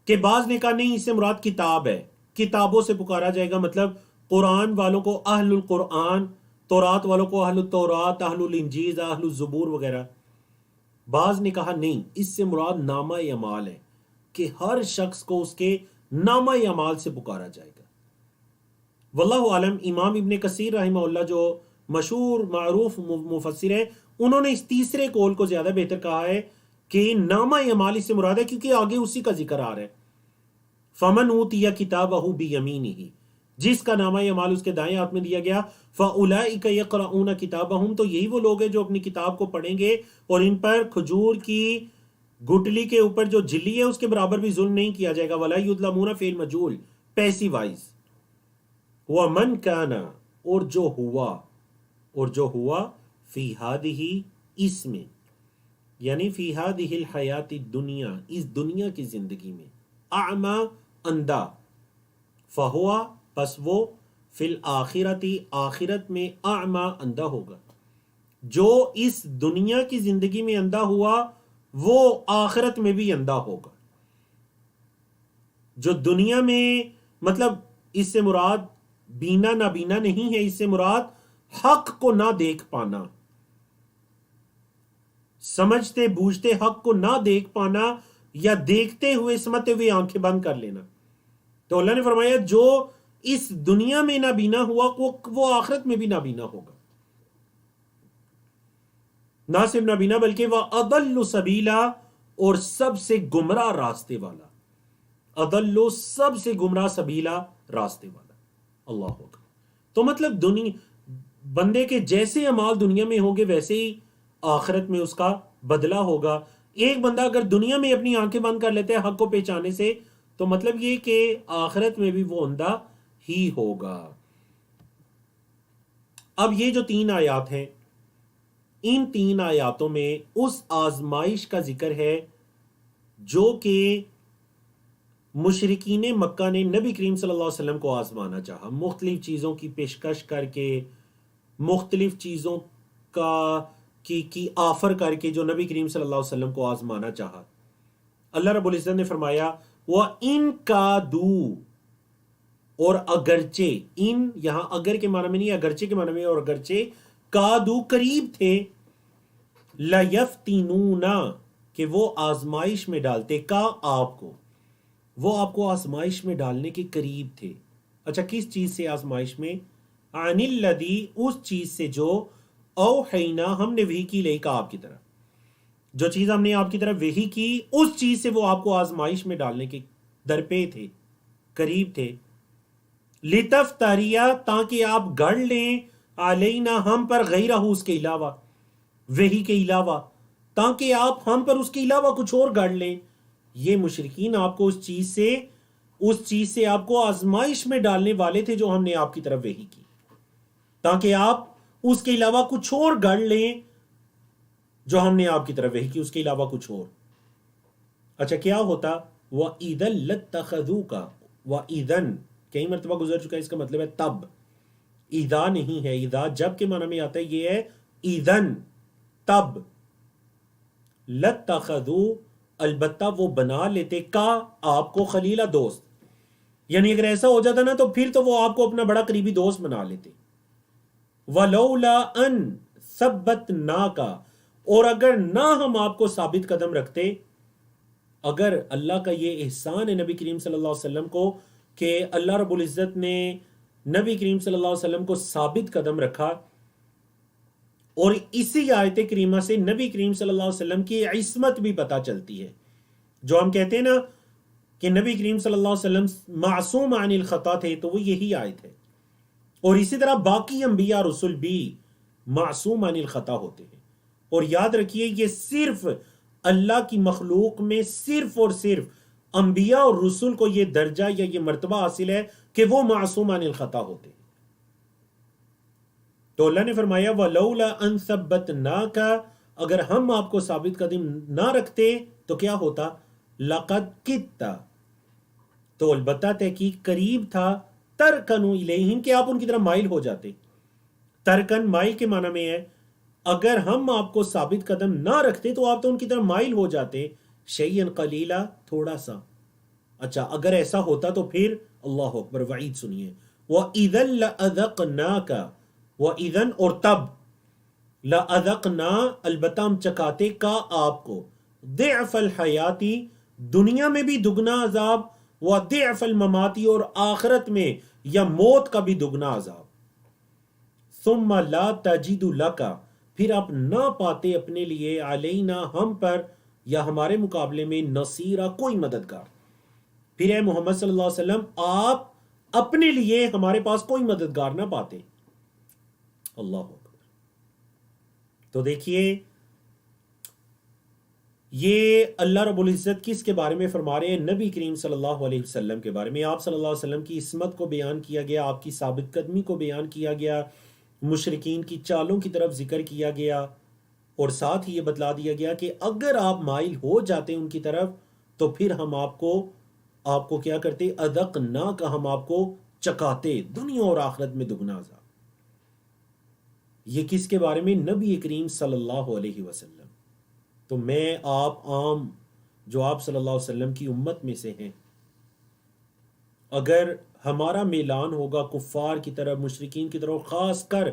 کہ بعض نے کہا نہیں، اس سے مراد کتاب ہے، کتابوں سے پکارا جائے گا، مطلب قرآن والوں کو اہل القرآن، تورات والوں کو اہل التورات، اہل الانجیل، اہل الزبور وغیرہ۔ بعض نے کہا نہیں، اس سے مراد نامہ اعمال ہے، کہ ہر شخص کو اس کے نامہ اعمال سے پکارا جائے گا۔ واللہ عالم۔ امام ابن کثیر رحمہ اللہ جو مشہور معروف مفسر ہے، انہوں نے اس تیسرے قول کو زیادہ بہتر کہا ہے کہ نامہ اعمال اس سے مراد ہے، کیونکہ آگے اسی کا ذکر آ رہا ہے۔ فمن اوتی کتابہ بیمینہ، جس کا نامہ اعمال اس کے دائیں ہاتھ میں دیا گیا، فاولئک یقرؤون کتابہم، تو یہی وہ لوگ ہیں جو اپنی کتاب کو پڑھیں گے، اور ان پر کھجور کی گٹلی کے اوپر جو جلی ہے اس کے برابر بھی ظلم نہیں کیا جائے گا۔ ولا یظلمون فعل مجہول پیسیو وائز۔ ومن کان، اور جو ہوا فی ہذہ، اس میں، یعنی فی ہذہ الحیات الدنیا، اس دنیا کی زندگی میں، اعمی، اندھا، فہوا، پس وہ، فی الآخرۃ، آخرت میں، اعمی، اندھا ہوگا۔ جو اس دنیا کی زندگی میں اندھا ہوا وہ آخرت میں بھی اندھا ہوگا۔ جو دنیا میں، مطلب اس سے مراد بینا نابینا نہیں ہے، اس سے مراد حق کو نہ دیکھ پانا، سمجھتے بوجھتے حق کو نہ دیکھ پانا، یا دیکھتے ہوئے سمجھتے ہوئے آنکھیں بند کر لینا۔ تو اللہ نے فرمایا جو اس دنیا میں نابینا ہوا وہ آخرت میں بھی نابینا ہوگا۔ نہ صرف نابینا بلکہ وَأَضَلُّ سَبِيلًا، اور سب سے گمراہ راستے والا۔ اضل، سب سے گمراہ، سبیلا، راستے والا۔ اللہ اکبر۔ تو مطلب بندے کے جیسے اعمال دنیا میں ہوں گے ویسے ہی آخرت میں اس کا بدلہ ہوگا۔ ایک بندہ اگر دنیا میں اپنی آنکھیں بند کر لیتے ہیں حق کو پہچانے سے، تو مطلب یہ کہ آخرت میں بھی وہ اندھا ہی ہوگا۔ اب یہ جو 3 آیات ہیں، ان 3 آیاتوں میں اس آزمائش کا ذکر ہے جو کہ مشرکین مکہ نے نبی کریم صلی اللہ علیہ وسلم کو آزمانا چاہا، مختلف چیزوں کی پیشکش کر کے، مختلف چیزوں کی آفر کر کے، جو نبی کریم صلی اللہ علیہ وسلم کو آزمانا چاہا۔ اللہ رب العزت نے فرمایا وَإِن كَادُوا، اور اگرچہ، ان یہاں اگر کے معنی میں نہیں، اگرچہ کے معنی میں، اور اگرچہ کادو، قریب تھے، لَيَفْتِنُونَ، کہ وہ آزمائش میں ڈالتے، کا آپ کو، وہ آپ کو آزمائش میں ڈالنے کے قریب تھے۔ اچھا کس چیز سے آزمائش میں؟ عن الذی، اس چیز سے جو اوحینا، ہم نے وحی کی، لئی کا آپ کی طرف، جو چیز ہم نے آپ کی طرف وحی کی، اس چیز سے وہ آپ کو آزمائش میں ڈالنے کے درپے تھے، قریب تھے۔ لتفتریا، تاکہ آپ گڑھ لیں، علینا، ہم پر، غیرہ، اس کے علاوہ، وحی کے علاوہ، تاکہ آپ ہم پر اس کے علاوہ کچھ اور گڑھ لیں۔ یہ مشرکین آپ کو اس چیز سے آپ کو آزمائش میں ڈالنے والے تھے جو ہم نے آپ کی طرف وحی کی، تاکہ آپ اس کے علاوہ کچھ اور گڑھ لیں جو ہم نے آپ کی طرف وحی کی، اس کے علاوہ کچھ اور۔ اچھا کیا ہوتا؟ وَإِذًا لَاتَّخَذُوكَ، وَإِذًا کئی مرتبہ گزر چکا ہے، اس کا مطلب ہے تب، اذا نہیں ہے، اذا جب کے معنی میں آتا ہے، یہ ہے اذن، تب، لَاتَّخَذُوا، البتہ وہ بنا لیتے، کا آپ کو، خلیلہ، دوست، یعنی اگر ایسا ہو جاتا نا تو پھر تو وہ آپ کو اپنا بڑا قریبی دوست بنا لیتے۔ وَلَوْلَا أَن ثَبَّتْنَاكَ، اور اگر نہ ہم آپ کو ثابت قدم رکھتے، اگر اللہ کا یہ احسان ہے نبی کریم صلی اللہ علیہ وسلم کو کہ اللہ رب العزت نے نبی کریم صلی اللہ علیہ وسلم کو ثابت قدم رکھا، اور اسی آیت کریمہ سے نبی کریم صلی اللہ علیہ وسلم کی عصمت بھی پتہ چلتی ہے. جو ہم کہتے ہیں نا کہ نبی کریم صلی اللہ علیہ وسلم معصوم عن الخطا تھے، تو وہ یہی آیت ہے. اور اسی طرح باقی انبیاء رسول بھی معصوم عن الخطا ہوتے ہیں. اور یاد رکھیے یہ صرف اللہ کی مخلوق میں صرف اور صرف انبیاء اور رسول کو یہ درجہ یا یہ مرتبہ حاصل ہے کہ وہ معصوم عن الخطا ہوتے ہیں. تو اللہ نے فرمایا وَلَوْلَا أَن ثَبَّتْنَاكَ، اگر ہم آپ کو ثابت قدم نہ رکھتے تو کیا ہوتا؟ لَقَدْ كِدْتَ، تو البتہ تحقیق قریب تھا، تَرْكَنُوا إِلَيْهِمْ، کہ آپ ان کی طرف مائل ہو جاتے. ترکن مائل کے معنی میں ہے اگر ہم آپ کو ثابت قدم نہ رکھتے تو آپ تو ان کی طرف مائل ہو جاتے. شیئن قلیلا، تھوڑا سا. اچھا اگر ایسا ہوتا تو پھر اللہ اکبر، وعید سنیے. وَإِذًا لَأَذَقْنَاكَ، وَإِذًا اور تب، لَأَذَقْنَا البتہ ہم چکاتے کا آپ کو، ضعف الحیاتی دنیا میں بھی دگنا عذاب، وضعف المماتی اور آخرت میں یا موت کا بھی دگنا عذاب. ثم لا تجد لک، پھر آپ نہ پاتے اپنے لیے، علینا ہم پر یا ہمارے مقابلے میں، نصیرہ کوئی مددگار. پھر اے محمد صلی اللہ علیہ وسلم آپ اپنے لیے ہمارے پاس کوئی مددگار نہ پاتے. اللہ اکبر. تو دیکھیے یہ اللہ رب العزت کس کے بارے میں فرما رہے ہیں؟ نبی کریم صلی اللہ علیہ وسلم کے بارے میں. آپ صلی اللہ علیہ وسلم کی عصمت کو بیان کیا گیا، آپ کی ثابت قدمی کو بیان کیا گیا، مشرکین کی چالوں کی طرف ذکر کیا گیا، اور ساتھ ہی یہ بتلا دیا گیا کہ اگر آپ مائل ہو جاتے ان کی طرف تو پھر ہم آپ کو کیا کرتے؟ اذقنا کا، ہم آپ کو چکاتے دنیا اور آخرت میں دگنا عذاب. یہ کس کے بارے میں؟ نبی کریم صلی اللہ علیہ وسلم. تو میں آپ عام جو آپ صلی اللہ علیہ وسلم کی امت میں سے ہیں، اگر ہمارا میلان ہوگا کفار کی طرف، مشرکین کی طرف، خاص کر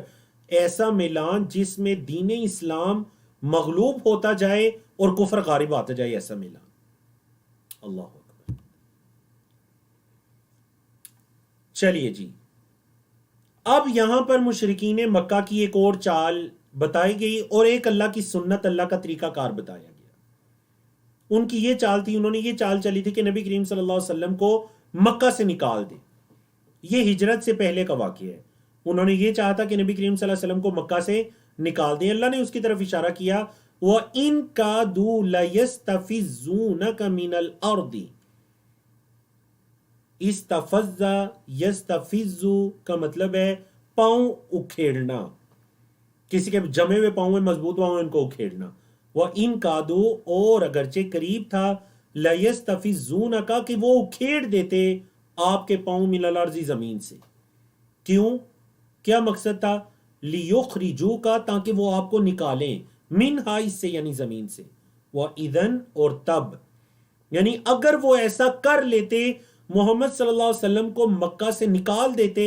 ایسا میلان جس میں دین اسلام مغلوب ہوتا جائے اور کفر غالب آتا جائے، ایسا میلان. اللہ اکبر. چلیے جی، اب یہاں پر مشرکین مکہ کی ایک اور چال بتائی گئی اور ایک اللہ کی سنت، اللہ کا طریقہ کار بتایا گیا. ان کی یہ چال تھی، انہوں نے یہ چال چلی تھی کہ نبی کریم صلی اللہ علیہ وسلم کو مکہ سے نکال دے. یہ ہجرت سے پہلے کا واقعہ ہے. انہوں نے یہ چاہا تھا کہ نبی کریم صلی اللہ علیہ وسلم کو مکہ سے نکال دیں. اللہ نے اس کی طرف اشارہ کیا وَإِن كَادُوا لَيَسْتَفِزُّونَكَ مِنَ الْأَرْضِ. استفز یستفز کا مطلب ہے پاؤں اکھیڑنا، کسی کے جمے ہوئے پاؤں، مضبوط پاؤں، ان کو اکھیڑنا. وَإِن كَادُوا اور اگرچہ قریب تھا، لَيَسْتَفِزُّونَكَ کہ وہ اکھیڑ دیتے آپ کے پاؤں، من الارض زمین سے. کیوں؟ کیا مقصد تھا؟ لِيُخْرِجُوكَ تاکہ وہ آپ کو نکالیں، منہا اس سے یعنی زمین سے. وَإِذًا اور تب، یعنی اگر وہ ایسا کر لیتے، محمد صلی اللہ علیہ وسلم کو مکہ سے نکال دیتے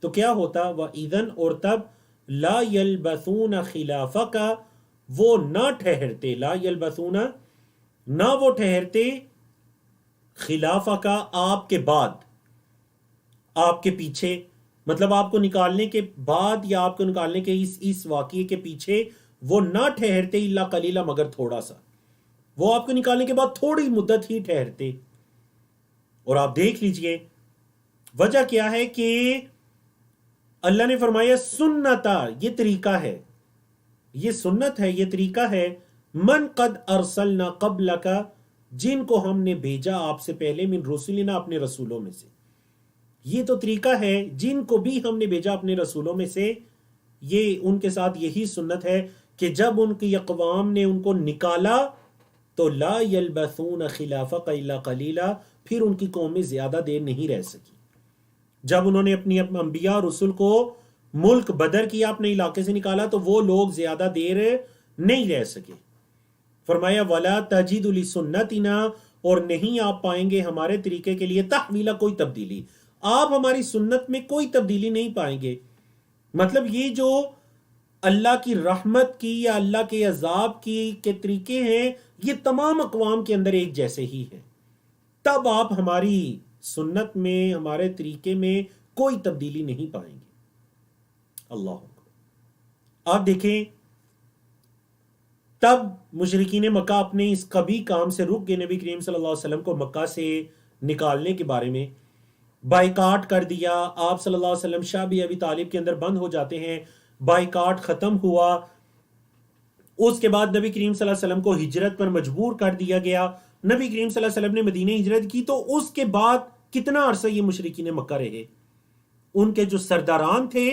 تو کیا ہوتا؟ وَإِذًا اور تب لا يلبثون خلافك وہ نہ ٹھہرتے، لا يلبثون نہ وہ ٹھہرتے، خلافك آپ کے بعد، آپ کے پیچھے، مطلب آپ کو نکالنے کے بعد یا آپ کو نکالنے کے اس واقعے کے پیچھے وہ نہ ٹھہرتے، الا قلیلا مگر تھوڑا سا. وہ آپ کو نکالنے کے بعد تھوڑی مدت ہی ٹھہرتے. اور آپ دیکھ لیجئے وجہ کیا ہے کہ اللہ نے فرمایا سنتا، یہ طریقہ ہے، یہ سنت ہے، یہ طریقہ ہے، من قد ارسلنا قبلک جن کو ہم نے بھیجا آپ سے پہلے، من رسولنا اپنے رسولوں میں سے. یہ تو طریقہ ہے جن کو بھی ہم نے بھیجا اپنے رسولوں میں سے، یہ ان کے ساتھ یہی سنت ہے کہ جب ان کی اقوام نے ان کو نکالا تو لا یلبثون خلافک الا قلیلا، پھر ان کی قوم میں زیادہ دیر نہیں رہ سکی. جب انہوں نے اپنی انبیاء رسول کو ملک بدر کیا، اپنے علاقے سے نکالا، تو وہ لوگ زیادہ دیر نہیں رہ سکے. فرمایا وَلَا تَجِدُ لِسُنَّتِنَا اور نہیں آپ پائیں گے ہمارے طریقے کے لیے تحویلا کوئی تبدیلی، آپ ہماری سنت میں کوئی تبدیلی نہیں پائیں گے. مطلب یہ جو اللہ کی رحمت کی یا اللہ کے عذاب کی کے طریقے ہیں یہ تمام اقوام کے اندر ایک جیسے ہی ہیں. تب آپ ہماری سنت میں، ہمارے طریقے میں کوئی تبدیلی نہیں پائیں گے. اللہ. آپ دیکھیں تب مشرکین مکہ اپنے اس قبیح کام سے رک گئے، نبی کریم صلی اللہ علیہ وسلم کو مکہ سے نکالنے کے بارے میں بائیکاٹ کر دیا. آپ صلی اللہ علیہ وسلم شعبی ابی طالب کے اندر بند ہو جاتے ہیں، بائیکاٹ ختم ہوا. اس کے بعد نبی کریم صلی اللہ علیہ وسلم کو ہجرت پر مجبور کر دیا گیا. نبی کریم صلی اللہ علیہ وسلم نے مدینہ ہجرت کی تو اس کے بعد کتنا عرصہ یہ مشرکین مکہ رہے؟ ان کے جو سرداران تھے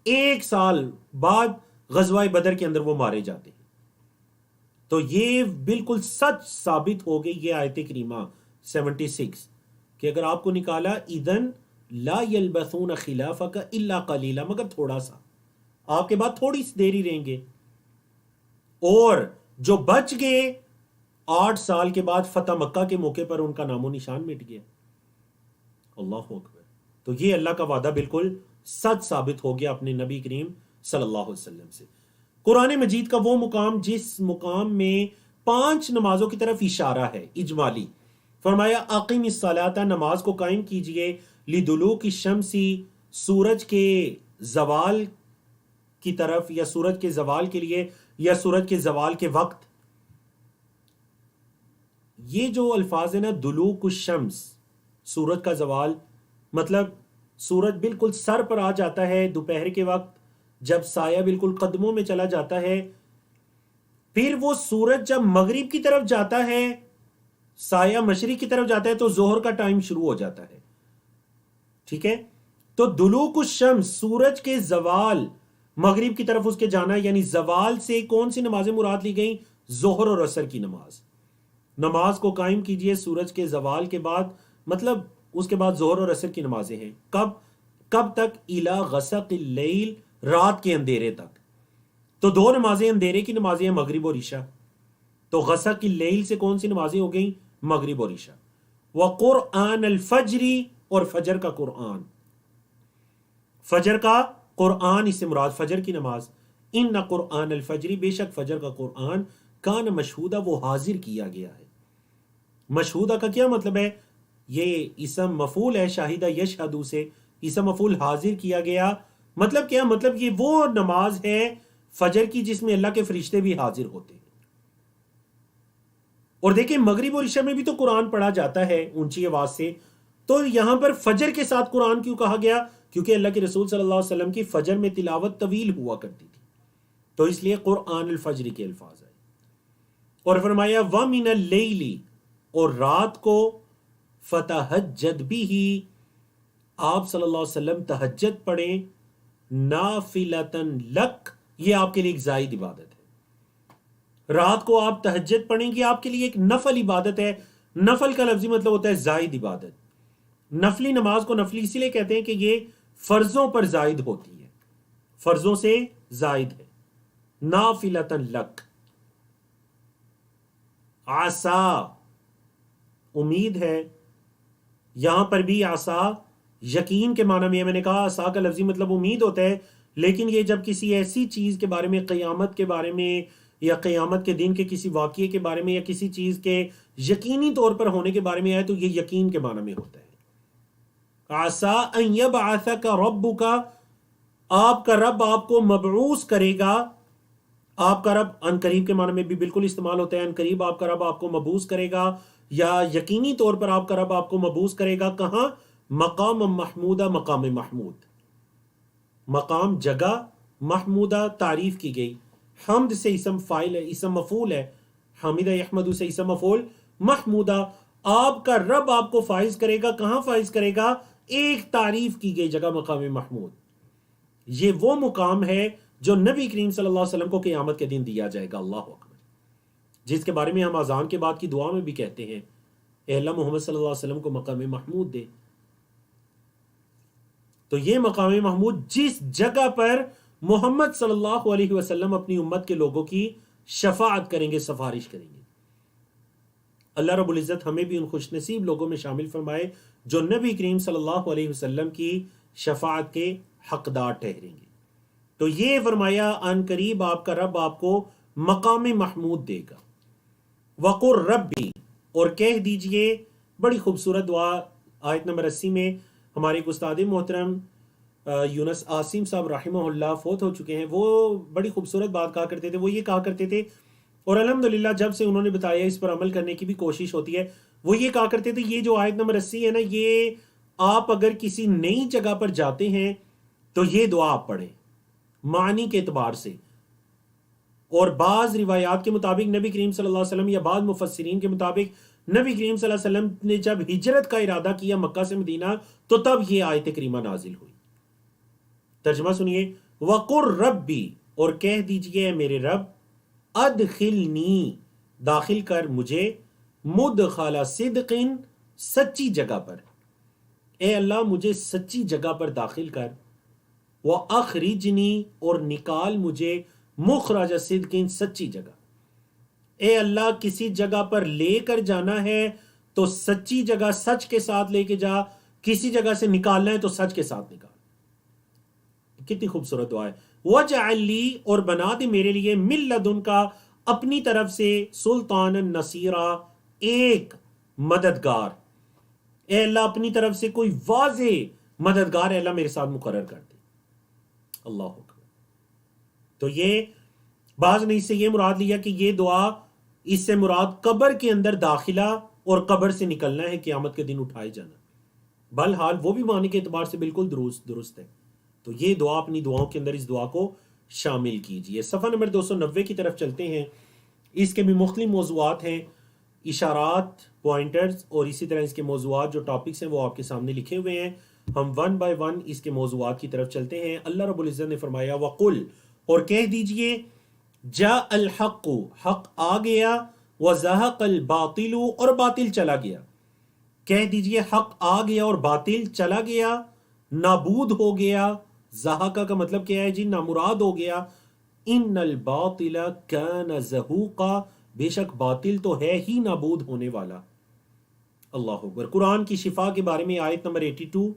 1 سال بعد غزوہ بدر کے اندر وہ مارے جاتے ہیں. تو یہ بالکل سچ ثابت ہو گئی یہ آیت کریمہ 76 کہ اگر آپ کو نکالا اذن لا یلبثون خلافک الا قلیلا، مگر تھوڑا سا، آپ کے بعد تھوڑی سی دیر ہی رہیں گے. اور جو بچ گئے 8 سال کے بعد فتح مکہ کے موقع پر ان کا نام و نشان مٹ گیا. اللہ اکبر. تو یہ اللہ کا وعدہ بالکل سچ ثابت ہو گیا اپنے نبی کریم صلی اللہ علیہ وسلم سے. قرآن مجید کا وہ مقام جس مقام میں 5 نمازوں کی طرف اشارہ ہے اجمالی، فرمایا اقیم الصلاۃ، نماز کو قائم کیجئے، لدلوک الشمس، سورج کے زوال کی طرف، یا سورج کے زوال کے لیے، یا سورج کے زوال کے وقت. یہ جو الفاظ ہے نا دلوک الشمس، سورج کا زوال، مطلب سورج بالکل سر پر آ جاتا ہے دوپہر کے وقت جب سایہ بالکل قدموں میں چلا جاتا ہے. پھر وہ سورج جب مغرب کی طرف جاتا ہے، سایہ مشرق کی طرف جاتا ہے تو ظہر کا ٹائم شروع ہو جاتا ہے. ٹھیک ہے، تو دلوک الشمس، سورج کے زوال، مغرب کی طرف اس کے جانا، یعنی زوال سے کون سی نمازیں مراد لی گئیں؟ ظہر اور عصر کی نماز. نماز کو قائم کیجئے سورج کے زوال کے بعد، مطلب اس کے بعد ظہر اور عصر کی نمازیں ہیں. کب تک؟ الی غسق اللیل، رات کے اندھیرے تک. تو 2 نمازیں اندھیرے کی نمازیں ہیں، مغرب اور عشاء. تو غسق اللیل سے کون سی نمازیں ہو گئیں؟ مغرب اور عشاء. وقرآن الفجر، اور فجر کا قرآن، فجر کا قرآن اس سے مراد فجر کی نماز. ان قرآن الفجر، بے شک فجر کا قرآن، کان مشہودہ، وہ حاضر کیا گیا ہے. مشہودہ کا کیا مطلب ہے؟ یہ اسم مفعول ہے، شاہدہ یشہدو سے، اسم مفعول حاضر کیا گیا. مطلب کیا؟ مطلب یہ وہ نماز ہے فجر کی جس میں اللہ کے فرشتے بھی حاضر ہوتے ہیں. اور دیکھیں مغرب اور عشاء میں بھی تو قرآن پڑھا جاتا ہے اونچی آواز سے، تو یہاں پر فجر کے ساتھ قرآن کیوں کہا گیا؟ کیونکہ اللہ کے رسول صلی اللہ علیہ وسلم کی فجر میں تلاوت طویل ہوا کرتی تھی، تو اس لیے قرآن الفجر کے الفاظ آئے. اور فرمایا وَمِنَ اللَّيْلِ، اور رات کو، فَتَهَجَّدْ بِهِ، آپ صلی اللہ علیہ وسلم تہجد پڑھیں، نَافِلَةً لَكَ، یہ آپ کے لیے ایک زائد عبادت ہے. رات کو آپ تہجد پڑھیں گے، آپ کے لیے ایک نفل عبادت ہے. نفل کا لفظی مطلب ہوتا ہے زائد عبادت. نفلی نماز کو نفلی اسی لیے کہتے ہیں کہ یہ فرضوں پر زائد ہوتی ہے، فرضوں سے زائد ہے. نافلۃ لک، عسا، امید ہے. یہاں پر بھی عسا یقین کے معنی میں ہے. میں نے کہا عسا کا لفظی مطلب امید ہوتا ہے، لیکن یہ جب کسی ایسی چیز کے بارے میں، قیامت کے بارے میں، یا قیامت کے دن کے کسی واقعے کے بارے میں، یا کسی چیز کے یقینی طور پر ہونے کے بارے میں آئے تو یہ یقین کے معنی میں ہوتا ہے. عسا ان یبعثک ربک، آپ کا رب آپ کو مبعوث کرے گا. آپ کا رب ان قریب کے معنی میں بھی بالکل استعمال ہوتا ہے. ان قریب آپ کا رب آپ کو مبعوث کرے گا، یا یقینی طور پر آپ کا رب آپ کو مبعوث کرے گا. کہاں؟ مقام محمودہ، مقام محمود. مقام جگہ، محمودہ تعریف کی گئی. حمد سے اسم فاعل ہے، اسم مفعول ہے. حامدہ یحمدو سے اسم مفعول، محمودہ. آپ کا رب آپ کو فائز کرے گا. کہاں فائز کرے گا؟ ایک تعریف کی گئی جگہ، مقام محمود. یہ وہ مقام ہے جو نبی کریم صلی اللہ علیہ وسلم کو قیامت کے دن دیا جائے گا. اللہ اکبر. جس کے بارے میں ہم اذان کے بعد کی دعا میں بھی کہتے ہیں، اے اللہ محمد صلی اللہ علیہ وسلم کو مقام محمود دے. تو یہ مقام محمود جس جگہ پر محمد صلی اللہ علیہ وسلم اپنی امت کے لوگوں کی شفاعت کریں گے، سفارش کریں گے. اللہ رب العزت ہمیں بھی ان خوش نصیب لوگوں میں شامل فرمائے جو نبی کریم صلی اللہ علیہ وسلم کی شفاعت کے حقدار ٹھہریں گے. تو یہ فرمایا ان قریب آپ کا رب آپ کو مقام محمود دے گا. وقر ربی، اور کہہ دیجئے، بڑی خوبصورت دعا آیت نمبر 80 میں ہمارے استاد محترم یونس عاصم صاحب رحمہ اللہ فوت ہو چکے ہیں. وہ بڑی خوبصورت بات کہا کرتے تھے. وہ یہ کہا کرتے تھے اور الحمدللہ جب سے انہوں نے بتایا اس پر عمل کرنے کی بھی کوشش ہوتی ہے. وہ یہ کہا کرتے تھے یہ جو آیت نمبر 80 ہے نا، یہ آپ اگر کسی نئی جگہ پر جاتے ہیں تو یہ دعا آپ پڑھیں معنی کے اعتبار سے. اور بعض روایات کے مطابق نبی کریم صلی اللہ علیہ وسلم یا بعض مفسرین کے مطابق نبی کریم صلی اللہ علیہ وسلم نے جب ہجرت کا ارادہ کیا مکہ سے مدینہ تو تب یہ آیت کریمہ نازل ہوئی. ترجمہ سنیے، وَقُرْ رَبِّ، اور کہہ دیجئے میرے رب، ادخلنی، داخل کر مجھے، مدخل صدق، سچی جگہ پر، اے اللہ مجھے سچی جگہ پر داخل کر، وَأَخْرِجْنِی، اور نکال مجھے، مخرج صدق، سچی جگہ. اے اللہ کسی جگہ پر لے کر جانا ہے تو سچی جگہ سچ کے ساتھ لے کے جا، کسی جگہ سے نکالنا ہے تو سچ کے ساتھ نکال. کتنی خوبصورت دعا ہے. وَجْعَلْ لِی، اور بنا دے میرے لیے، مِن لَدُنْکَ، اپنی طرف سے، سلطان النصیرہ، ایک مددگار. اے اللہ اپنی طرف سے کوئی واضح مددگار اے اللہ میرے ساتھ مقرر کر دے. اللہ اکبر. تو یہ بعض نے اس سے یہ مراد لیا کہ یہ دعا، اس سے مراد قبر کے اندر داخلہ اور قبر سے نکلنا ہے، قیامت کے دن اٹھائے جانا. بہرحال وہ بھی معنی کے اعتبار سے بالکل درست ہے. تو یہ دعا اپنی دعاؤں کے اندر اس دعا کو شامل کیجئے. صفحہ نمبر 290 کی طرف چلتے ہیں. اس کے بھی مختلف موضوعات ہیں، اشارات، پوائنٹرز، اور اسی طرح اس کے موضوعات جو ٹاپکس ہیں وہ آپ کے سامنے لکھے ہوئے ہیں. ہم ون بائی ون اس کے موضوعات کی طرف چلتے ہیں. اللہ رب العزت نے فرمایا وَقُلْ، اور کہہ دیجئے، جاء الحق، حق آ گیا، وزہق الباطل، اور باطل چلا گیا. کہہ دیجئے حق آ گیا اور باطل چلا گیا، نابود ہو گیا. زہقہ کا مطلب کیا ہے جی؟ نامراد ہو گیا. ان الباطل کان زہوقا، بے شک باطل تو ہے ہی نابود ہونے والا. اللہ اکبر. قرآن کی شفا کے بارے میں آیت نمبر 82،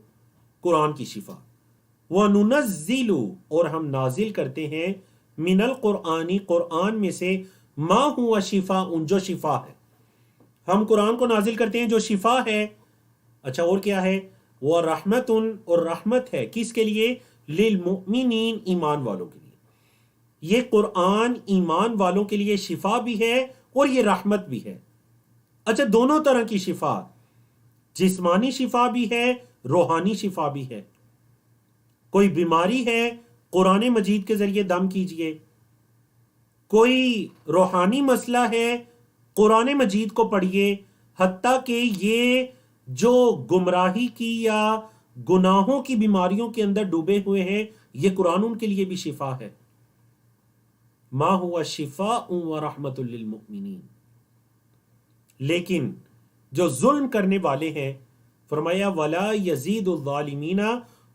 قرآن کی شفا. وَنُنَزِّلُ، اور ہم نازل کرتے ہیں، من القرآن، قرآن میں سے، ما ہوا شفاء، جو شفا ہے. ہم قرآن کو نازل کرتے ہیں جو شفا ہے. اچھا اور کیا ہے؟ وہ رحمت، اور رحمت ہے کس کے لیے؟ للمؤمنین، ایمان والوں کے لیے. یہ قرآن ایمان والوں کے لیے شفا بھی ہے اور یہ رحمت بھی ہے. اچھا دونوں طرح کی شفا، جسمانی شفا بھی ہے، روحانی شفا بھی ہے. کوئی بیماری ہے، قرآن مجید کے ذریعے دم کیجئے. کوئی روحانی مسئلہ ہے، قرآن مجید کو پڑھیے. حتیٰ کہ یہ جو گمراہی کی یا گناہوں کی بیماریوں کے اندر ڈوبے ہوئے ہیں، یہ قرآن ان کے لیے بھی شفا ہے. ما ہوا شفاء ورحمۃ للمؤمنین. لیکن جو ظلم کرنے والے ہیں، فرمایا ولا یزید الظالمین،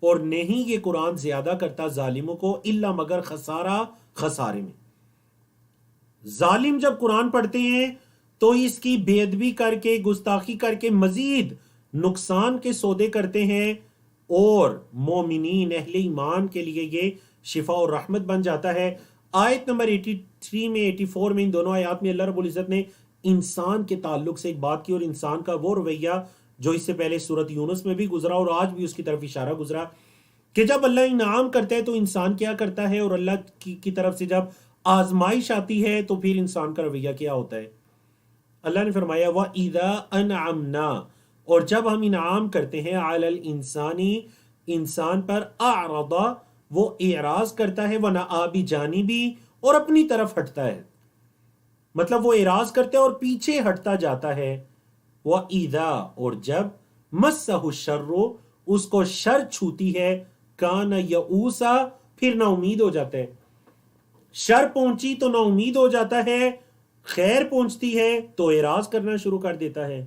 اور نہیں یہ قرآن زیادہ کرتا ظالموں کو، الا مگر خسارہ، خسارے میں. ظالم جب قرآن پڑھتے ہیں تو اس کی بے ادبی کر کے، گستاخی کر کے مزید نقصان کے سودے کرتے ہیں، اور مومنین، اہل ایمان کے لیے یہ شفا اور رحمت بن جاتا ہے. آیت نمبر 83 میں، 84 میں، ان دونوں آیات میں اللہ رب العزت نے انسان کے تعلق سے ایک بات کی، اور انسان کا وہ رویہ جو اس سے پہلے سورۃ یونس میں بھی گزرا اور آج بھی اس کی طرف اشارہ گزرا، کہ جب اللہ انعام کرتا ہے تو انسان کیا کرتا ہے، اور اللہ کی طرف سے جب آزمائش آتی ہے تو پھر انسان کا رویہ کیا ہوتا ہے. اللہ نے فرمایا وَإِذَا أَنْعَمْنَا، اور جب ہم انعام کرتے ہیں، عَلَى الْإِنسَانِ، انسان پر، أَعْرَضَ، وہ اعراض کرتا ہے، وَنَأَى بِجَانِبِهِ، اور اپنی طرف ہٹتا ہے. مطلب وہ اعراض کرتا ہے اور پیچھے ہٹتا جاتا ہے. وَإِذَا، اور جب، مَسَّهُ الشَّرُّ، اس کو شر چھوتی ہے، كَانَ يَئُوسًا، پھر نا امید ہو جاتا ہے. شر پہنچی تو نا امید ہو جاتا ہے، خیر پہنچتی ہے تو اعراض کرنا شروع کر دیتا ہے.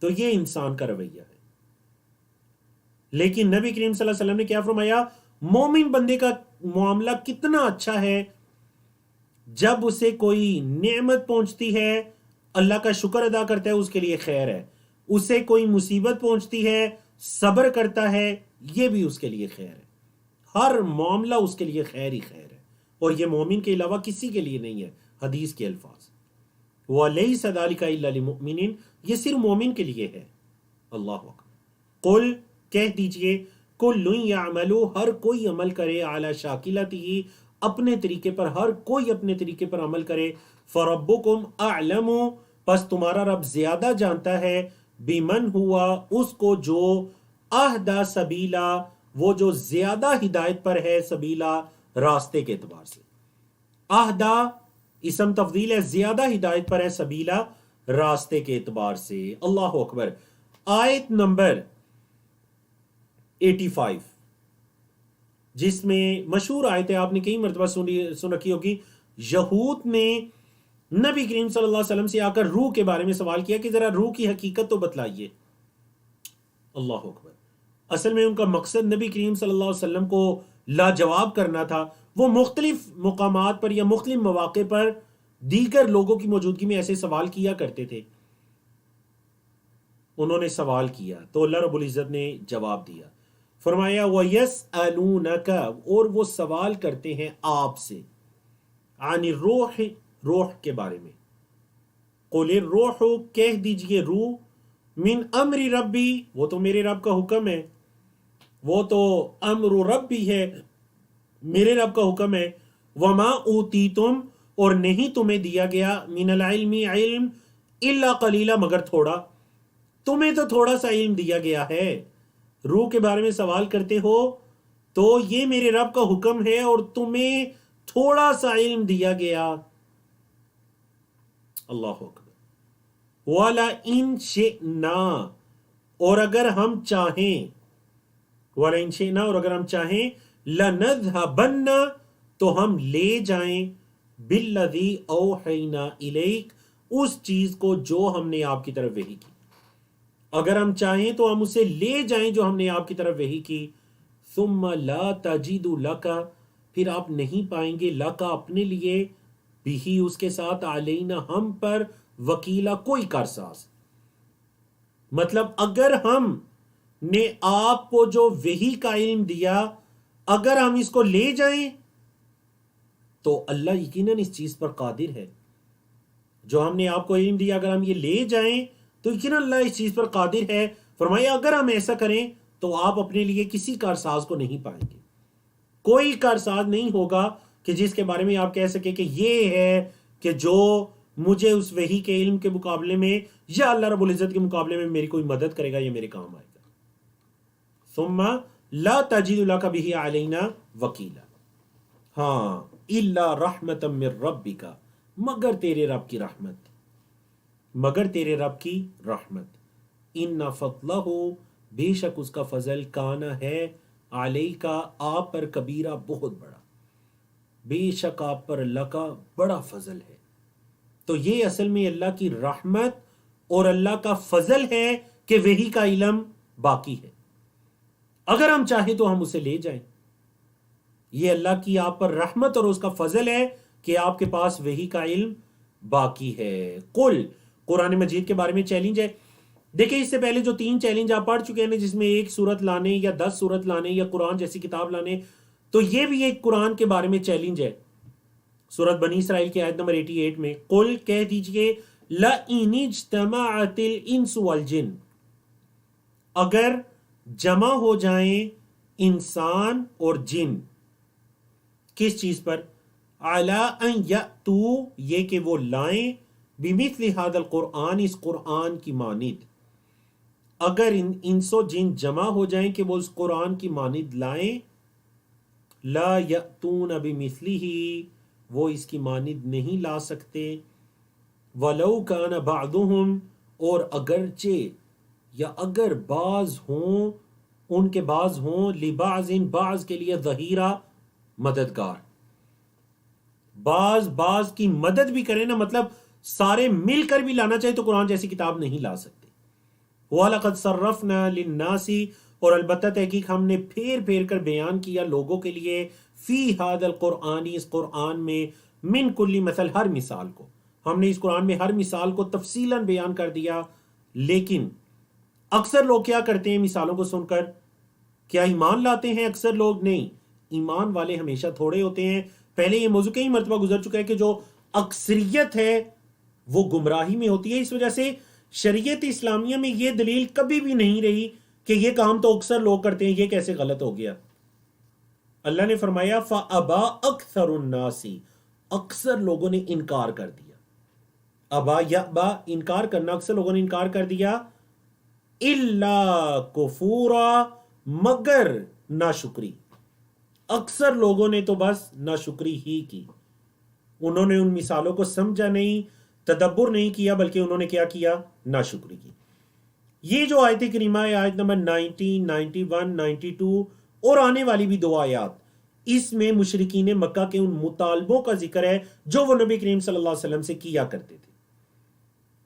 تو یہ انسان کا رویہ ہے. لیکن نبی کریم صلی اللہ علیہ وسلم نے کیا فرمایا؟ مومن بندے کا معاملہ کتنا اچھا ہے، جب اسے کوئی نعمت پہنچتی ہے اللہ کا شکر ادا کرتا ہے، اس کے لیے خیر ہے. اسے کوئی مصیبت پہنچتی ہے، صبر کرتا ہے، یہ بھی اس کے لیے خیر ہے. ہر معاملہ اس کے لیے خیر ہی خیر ہے، اور یہ مومن کے علاوہ کسی کے لیے نہیں ہے. حدیث کے الفاظ، وَلَيْسَ ذَلِكَ إِلَّا لِلْمُؤْمِنِينَ، یہ صرف مومن کے لیے ہے. اللہ اکبر. قل، کہہ دیجئے، کل یعمل، ہر کوئی عمل کرے، علی شاکلتہ، اپنے طریقے پر، ہر کوئی اپنے طریقے پر عمل کرے. فربکم اعلم، پس تمہارا رب زیادہ جانتا ہے، بمن ہوا، اس کو جو اہدی سبیلا، وہ جو زیادہ ہدایت پر ہے، سبیلا، راستے کے اعتبار سے. اہدا اسم تفضیل ہے، زیادہ ہدایت پر ہے، سبیلا، راستے کے اعتبار سے. اللہ اکبر. آیت نمبر 85، جس میں مشہور آیت ہے، آپ نے کئی مرتبہ سن رکھی ہوگی. یہود نے نبی کریم صلی اللہ علیہ وسلم سے آ کر روح کے بارے میں سوال کیا کہ ذرا روح کی حقیقت تو بتلائیے. اللہ اکبر. اصل میں ان کا مقصد نبی کریم صلی اللہ علیہ وسلم کو لاجواب کرنا تھا. وہ مختلف مقامات پر یا مختلف مواقع پر دیگر لوگوں کی موجودگی میں ایسے سوال کیا کرتے تھے. انہوں نے سوال کیا تو اللہ رب العزت نے جواب دیا. فرمایا وَيَسْأَلُونَكَ، اور وہ سوال کرتے ہیں آپ سے، عن الروح، روح کے بارے میں. قُلِ الروح، کہہ دیجئے روح، من امر ربی، وہ تو میرے رب کا حکم ہے، وہ تو امر ربی ہے، میرے رب کا حکم ہے. وما اوتیتم، اور نہیں تمہیں دیا گیا، من العلم، علم، الا قلیلا، مگر تھوڑا. تمہیں تو تھوڑا سا علم دیا گیا ہے. روح کے بارے میں سوال کرتے ہو تو یہ میرے رب کا حکم ہے اور تمہیں تھوڑا سا علم دیا گیا. اللہ اکبر. وَلَئِن شِئْنَا، اور اگر ہم چاہیں، وَلَئِن شِئْنَا، اور اگر ہم چاہیں، لَنَذْهَبَنَّ، تو ہم لے جائیں، بِالَّذِي أَوْحَيْنَا إِلَيْكَ، اس چیز کو جو ہم نے آپ کی طرف وحی کی. اگر ہم چاہیں تو ہم اسے لے جائیں جو ہم نے آپ کی طرف وحی کی. ثم لا تجد لک، پھر آپ نہیں پائیں گے، لک اپنے لیے، بھی اس کے ساتھ، علینا ہم پر، وکیلا کوئی کارساز. مطلب اگر ہم نے آپ کو جو وحی کا علم دیا، اگر ہم اس کو لے جائیں تو اللہ یقیناً اس چیز پر قادر ہے. جو ہم نے آپ کو علم دیا اگر ہم یہ لے جائیں تو یقیناً اللہ اس چیز پر قادر ہے. فرمایا اگر ہم ایسا کریں تو آپ اپنے لیے کسی کارساز کو نہیں پائیں گے. کوئی کارساز نہیں ہوگا کہ جس کے بارے میں آپ کہہ سکیں کہ یہ ہے کہ جو مجھے اس وحی کے علم کے مقابلے میں یا اللہ رب العزت کے مقابلے میں میری کوئی مدد کرے گا یا میرے کام آئے گا. ثم لا تجد لک بہ علینا وکیلا. ہاں، الا رحمتا من ربک، مگر تیرے رب کی رحمت، مگر تیرے رب کی رحمت. ان فضلہ، بے شک اس کا فضل، کانا ہے، علیک، آپ پر، کبیرہ، بہت بڑا، بے شک آپ پر اللہ کا بڑا فضل ہے. تو یہ اصل میں اللہ کی رحمت اور اللہ کا فضل ہے کہ وحی کا علم باقی ہے. اگر ہم چاہیں تو ہم اسے لے جائیں. یہ اللہ کی آپ پر رحمت اور اس کا فضل ہے کہ آپ کے پاس وحی کا علم باقی ہے. قل، قرآن مجید کے بارے میں چیلنج ہے. دیکھیں اس سے پہلے جو 3 چیلنج آپ پڑھ چکے ہیں جس میں 1 سورت لانے یا 10 سورت لانے یا قرآن جیسی کتاب لانے، تو یہ بھی ایک قرآن کے بارے میں چیلنج ہے. سورت بنی اسرائیل کی آیت نمبر 88 میں، قل، کہہ دیجئے، لَإِنِ اجْتَمَعَتِ الْإِنسُ وَالْجِنُّ، اگر جمع ہو جائیں انسان اور جن، کس چیز پر؟ عَلَىٰ أَن يَأْتُوا، یہ کہ وہ لائیں، بِمِثْلِ هَذَا الْقُرْآنِ، اس قرآن کی مانند. اگر انس و جن جمع ہو جائیں کہ وہ اس قرآن کی مانند لائیں، لا یأتون بمثلہ، وہ اس کی مانند نہیں لا سکتے. ولو کان بعضهم، اور اگرچہ یا اگر بعض ہوں، ان کے بعض ہوں، لبعض، بعض کے لیے ظہیرہ، مددگار، بعض کی مدد بھی کریں نا، مطلب سارے مل کر بھی لانا چاہے تو قرآن جیسی کتاب نہیں لا سکتے. وَلَقَدْ صَرَّفْنَا لِلنَّاسِ، اور البتہ تحقیق ہم نے پھیر پھیر کر بیان کیا لوگوں کے لیے، فی هذا القرآن، اس قرآن میں، من کل مثل، ہر مثال کو ہم نے اس قرآن میں ہر مثال کو تفصیلاً بیان کر دیا. لیکن اکثر لوگ کیا کرتے ہیں مثالوں کو سن کر؟ کیا ایمان لاتے ہیں اکثر لوگ؟ نہیں، ایمان والے ہمیشہ تھوڑے ہوتے ہیں. پہلے یہ موضوع کئی مرتبہ گزر چکا ہے کہ جو اکثریت ہے وہ گمراہی میں ہوتی ہے. اس وجہ سے شریعت اسلامیہ میں یہ دلیل کبھی بھی نہیں رہی کہ یہ کام تو اکثر لوگ کرتے ہیں، یہ کیسے غلط ہو گیا. اللہ نے فرمایا فَأَبَا أَكْثَرُ النَّاسِ، اکثر لوگوں نے انکار کر دیا. ابا یأبا انکار کرنا، اکثر لوگوں نے انکار کر دیا. الا کفورا، مگر ناشکری. اکثر لوگوں نے تو بس ناشکری ہی کی. انہوں نے ان مثالوں کو سمجھا نہیں، تدبر نہیں کیا، بلکہ انہوں نے کیا کیا؟ ناشکری کی. یہ جو آیت کریمہ ہے، آیت نمبر 90، 91، 92 اور آنے والی بھی 2 آیات، اس میں مشرکین مکہ کے ان مطالبوں کا ذکر ہے جو وہ نبی کریم صلی اللہ علیہ وسلم سے کیا کرتے تھے.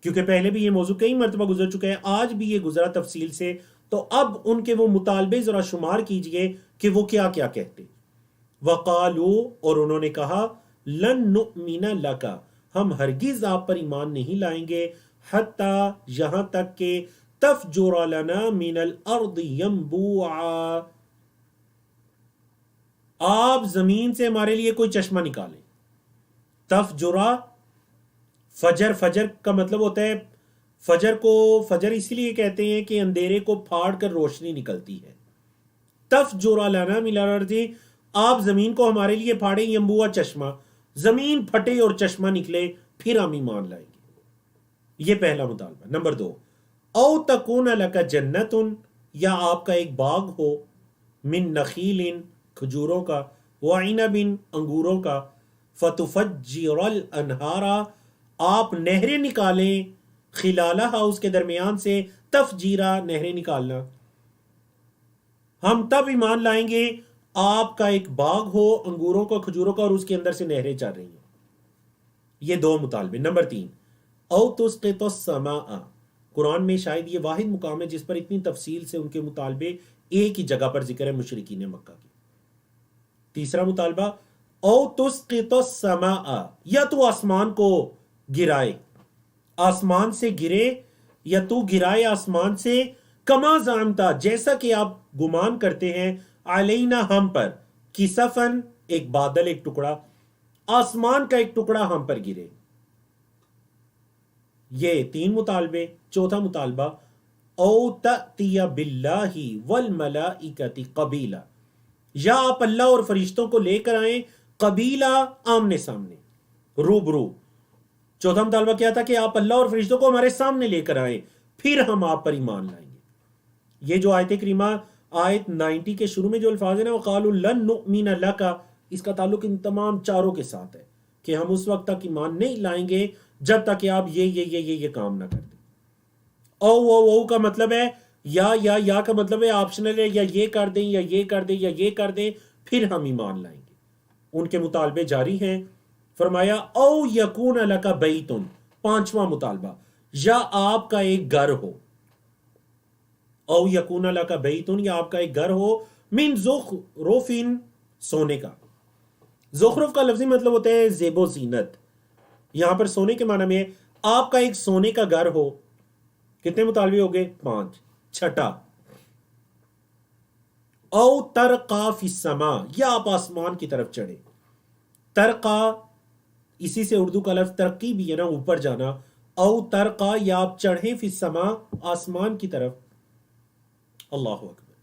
کیونکہ پہلے بھی یہ موضوع کئی مرتبہ گزر چکا ہے، آج بھی یہ گزرا تفصیل سے، تو اب ان کے وہ مطالبے ذرا شمار کیجئے کہ وہ کیا کیا کہتے. وقالو، اور انہوں نے کہا، لن نؤمن لک، ہم ہرگز آپ پر ایمان نہیں لائیں گے، حتی، یہاں تک کہ تفجر لنا من الارض ینبوعا، آپ زمین سے ہمارے لیے کوئی چشمہ نکالیں. تفجرا، فجر، فجر کا مطلب ہوتا ہے، فجر کو فجر اسی لیے کہتے ہیں کہ اندھیرے کو پھاڑ کر روشنی نکلتی ہے. تفجر لنا من الارض، آپ زمین کو ہمارے لیے پھاڑیں، ینبوعا، چشمہ، زمین پھٹے اور چشمہ نکلے، پھر ہم ایمان لائیں گے. یہ پہلا مطالبہ. نمبر 2، او تکون لک جنت، یا آپ کا ایک باغ ہو، من نخیل، کھجوروں کا، وعنب، انگوروں کا، فتفجر الانہار، آپ نہریں نکالیں، خلالہا، اس کے درمیان سے، تفجیرا، نہریں نکالنا. ہم تب ایمان لائیں گے آپ کا ایک باغ ہو انگوروں کا، کھجوروں کا، اور اس کے اندر سے نہریں چل رہی ہیں. یہ 2 مطالبے. نمبر 3، او تسقط السماء، قرآن میں شاید یہ واحد مقام ہے جس پر اتنی تفصیل سے ان کے مطالبے ایک ہی جگہ پر ذکر ہے مشرکین مکہ کی. تیسرا مطالبہ، او تسقط السماء، یا تو آسمان کو گرائے، آسمان سے گرے، یا تو گرائے آسمان سے، کما زعمتا، جیسا کہ آپ گمان کرتے ہیں، علینا، ہم پر، کسفن، ایک بادل، ایک ٹکڑا، آسمان کا ایک ٹکڑا ہم پر گرے. یہ 3 مطالبے. چوتھا مطالبہ، او تأتی باللہ والملائکۃ قبیلا، یا آپ اللہ اور فرشتوں کو لے کر آئیں قبیلہ، آمنے سامنے، روبرو. چوتھا مطالبہ کیا تھا کہ آپ اللہ اور فرشتوں کو ہمارے سامنے لے کر آئیں، پھر ہم آپ پر ایمان لائیں گے. یہ جو آیت کریمہ آیت 90 کے شروع میں جو الفاظ ہیں نا، وقالوا لن نؤمن لک، اس کا تعلق ان تمام چاروں کے ساتھ ہے کہ ہم اس وقت تک ایمان نہیں لائیں گے جب تک کہ آپ یہ کام نہ کر دیں. او کا مطلب ہے یا کا مطلب ہے آپشنل ہے، یا یہ کر دیں، یا یہ کر دیں، یا یہ کر دیں، پھر ہم ایمان لائیں گے. ان کے مطالبے جاری ہیں. فرمایا او یکون لک بیت، 5واں مطالبہ، یا آپ کا ایک گھر ہو، او یکون لک بیت، یا آپ کا ایک گھر ہو، من زخرف، سونے کا. زخرف کا لفظی مطلب ہوتا ہے زیب و زینت، یہاں پر سونے کے معنی میں ہے آپ کا ایک سونے کا گھر ہو. کتنے مطالبے ہو گئے؟ 5. چھٹا، او ترقا فی السماء، یا آپ آسمان کی طرف چڑھے. ترقا، اسی سے اردو کا لفظ ترقی بھی ہے نا، اوپر جانا. او ترقا، یا آپ چڑھیں، فی السماء، آسمان کی طرف. اللہ اکبر.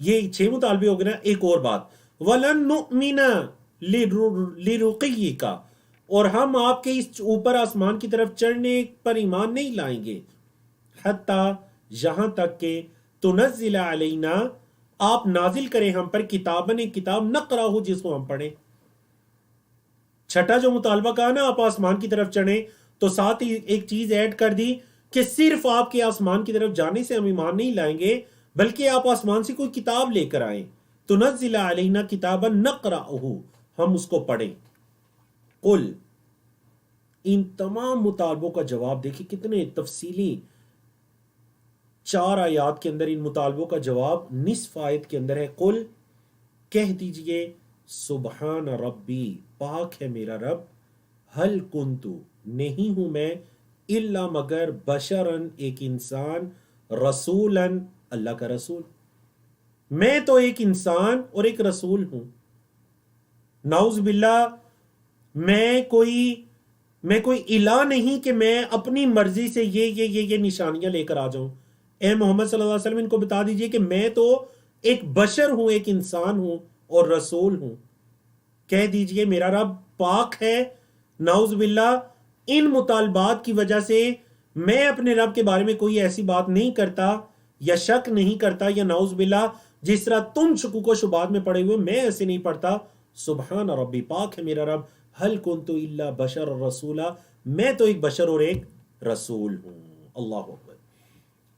یہ 6 مطالبے ہو گئے نا. ایک اور بات، وَلَن نُؤْمِنَ لِرُقِيِّكَ، اور ہم آپ کے اس اوپر آسمان کی طرف چڑھنے پر ایمان نہیں لائیں گے، حتیٰ، یہاں تک کہ، تنزل علینا، آپ نازل کریں ہم پر، کتاباً، ایک کتاب، نقرأ ہو، جس کو ہم پڑھیں. چھٹا جو مطالبہ کہا نا آپ آسمان کی طرف چڑھیں، تو ساتھ ہی ایک چیز ایڈ کر دی کہ صرف آپ کے آسمان کی طرف جانے سے ہم ایمان نہیں لائیں گے، بلکہ آپ آسمان سے کوئی کتاب لے کر آئیں. تنزل علینا کتابا نقرأہ، ہم اس کو پڑھیں. قل، ان تمام مطالبوں کا جواب دیکھیں کتنے تفصیلی، 4 آیات کے اندر ان مطالبوں کا جواب نصف آیت کے اندر ہے. قل، کہہ دیجئے، سبحان ربی، پاک ہے میرا رب، ہل کنتو، نہیں ہوں میں، الا مگر، بشرن، ایک انسان، رسولن، اللہ کا رسول، میں تو ایک انسان اور ایک رسول ہوں. نعوذ باللہ، میں کوئی الہ نہیں کہ میں اپنی مرضی سے یہ نشانیاں لے کر آ جاؤں. اے محمد صلی اللہ علیہ وسلم، ان کو بتا دیجئے کہ میں تو ایک بشر ہوں، ایک انسان ہوں، اور رسول ہوں. کہہ دیجئے میرا رب پاک ہے. نعوذ باللہ ان مطالبات کی وجہ سے میں اپنے رب کے بارے میں کوئی ایسی بات نہیں کرتا یا شک نہیں کرتا، یا نعوذ باللہ جس طرح تم شکوک و شبہات میں پڑے ہوئے میں ایسے نہیں پڑتا. سبحان ربی، پاک ہے میرا رب. ہل کنت الا بشر رسولا، میں تو ایک بشر اور ایک رسول ہوں. اللہ اکبر.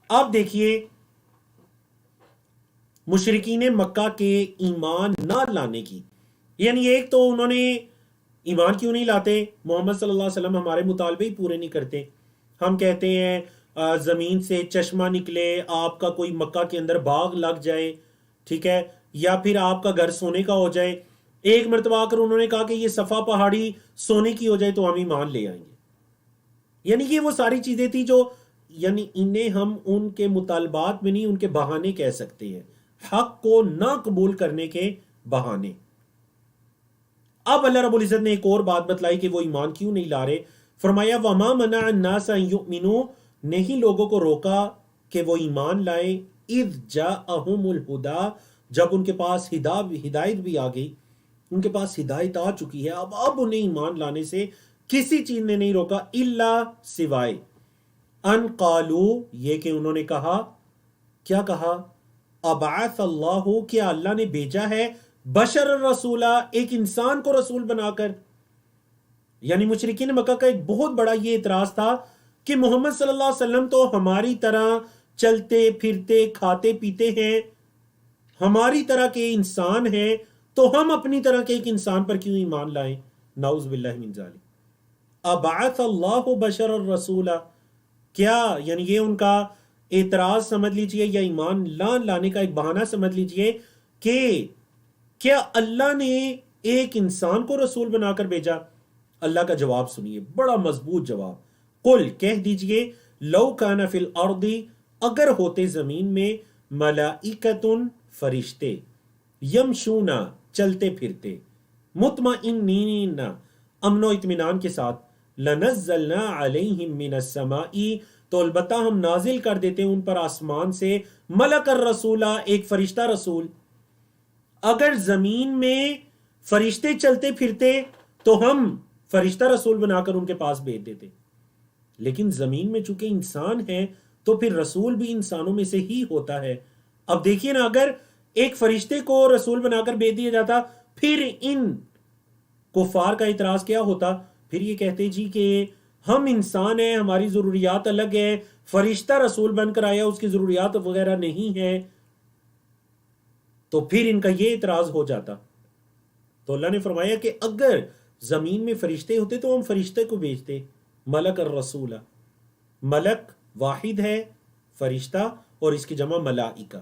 اب دیکھیے مشرکین مکہ کے ایمان نہ لانے کی، یعنی ایک تو انہوں نے ایمان کیوں نہیں لاتے؟ محمد صلی اللہ علیہ وسلم ہمارے مطالبے ہی پورے نہیں کرتے. ہم کہتے ہیں زمین سے چشمہ نکلے، آپ کا کوئی مکہ کے اندر باغ لگ جائے، ٹھیک ہے، یا پھر آپ کا گھر سونے کا ہو جائے. ایک مرتبہ آ کر انہوں نے کہا کہ یہ صفا پہاڑی سونے کی ہو جائے تو ہم ایمان لے آئیں گے. یعنی یہ وہ ساری چیزیں تھی جو، یعنی انہیں ہم ان کے مطالبات میں نہیں، ان کے بہانے کہہ سکتے ہیں، حق کو نہ قبول کرنے کے بہانے. اب اللہ رب العزت نے ایک اور بات بتلائی کہ وہ ایمان کیوں نہیں لا رہے. فرمایا وما منع الناس ان یؤمنوا، نہیں لوگوں کو روکا کہ وہ ایمان لائیں، اذ جاءہم الہدی، جب ان کے پاس ہدایت بھی آ گئی، ان کے پاس ہدایت آ چکی ہے، اب انہیں ایمان لانے سے کسی چیز نے نہیں روکا، الا سوائے ان قالو، یہ کہ انہوں نے کہا، کیا کہا؟ ابعث اللہ، کیا اللہ نے بھیجا ہے بشر الرسولہ، ایک انسان کو رسول بنا کر. یعنی مشرکین مکہ کا ایک بہت بڑا یہ اعتراض تھا کہ محمد صلی اللہ علیہ وسلم تو ہماری طرح چلتے پھرتے کھاتے پیتے ہیں، ہماری طرح کے انسان ہیں، تو ہم اپنی طرح کے ایک انسان پر کیوں ایمان لائیں؟ نعوذ باللہ من ذالک. ابعث اللہ بشر الرسول، کیا یعنی یہ ان کا اعتراض سمجھ لیجئے یا ایمان لانے کا ایک بہانہ سمجھ لیجئے کہ کیا اللہ نے ایک انسان کو رسول بنا کر بھیجا؟ اللہ کا جواب سنیے، بڑا مضبوط جواب. قل، کہہ دیجئے، لو کان فی الارض، اگر ہوتے زمین میں، ملائکۃ، فرشتے، یمشونا، چلتے پھرتے، مطمئنین، امن و اطمینان کے ساتھ، لنزلنا علیہم من السماء، تو البتہ ہم نازل کر دیتے ان پر آسمان سے، ملک الرسولہ، ایک فرشتہ رسول. اگر زمین میں فرشتے چلتے پھرتے تو ہم فرشتہ رسول بنا کر ان کے پاس بھیج دیتے، لیکن زمین میں چونکہ انسان ہے تو پھر رسول بھی انسانوں میں سے ہی ہوتا ہے. اب دیکھیے نا، اگر ایک فرشتے کو رسول بنا کر بھیج دیا جاتا، پھر ان کفار کا اعتراض کیا ہوتا؟ پھر یہ کہتے جی کہ ہم انسان ہیں، ہماری ضروریات الگ ہیں، فرشتہ رسول بن کر آیا، اس کی ضروریات وغیرہ نہیں ہے. تو پھر ان کا یہ اعتراض ہو جاتا. تو اللہ نے فرمایا کہ اگر زمین میں فرشتے ہوتے تو ہم فرشتے کو بھیجتے. ملک الرسول، ملک واحد ہے، فرشتہ، اور اس کی جمع ملائکہ.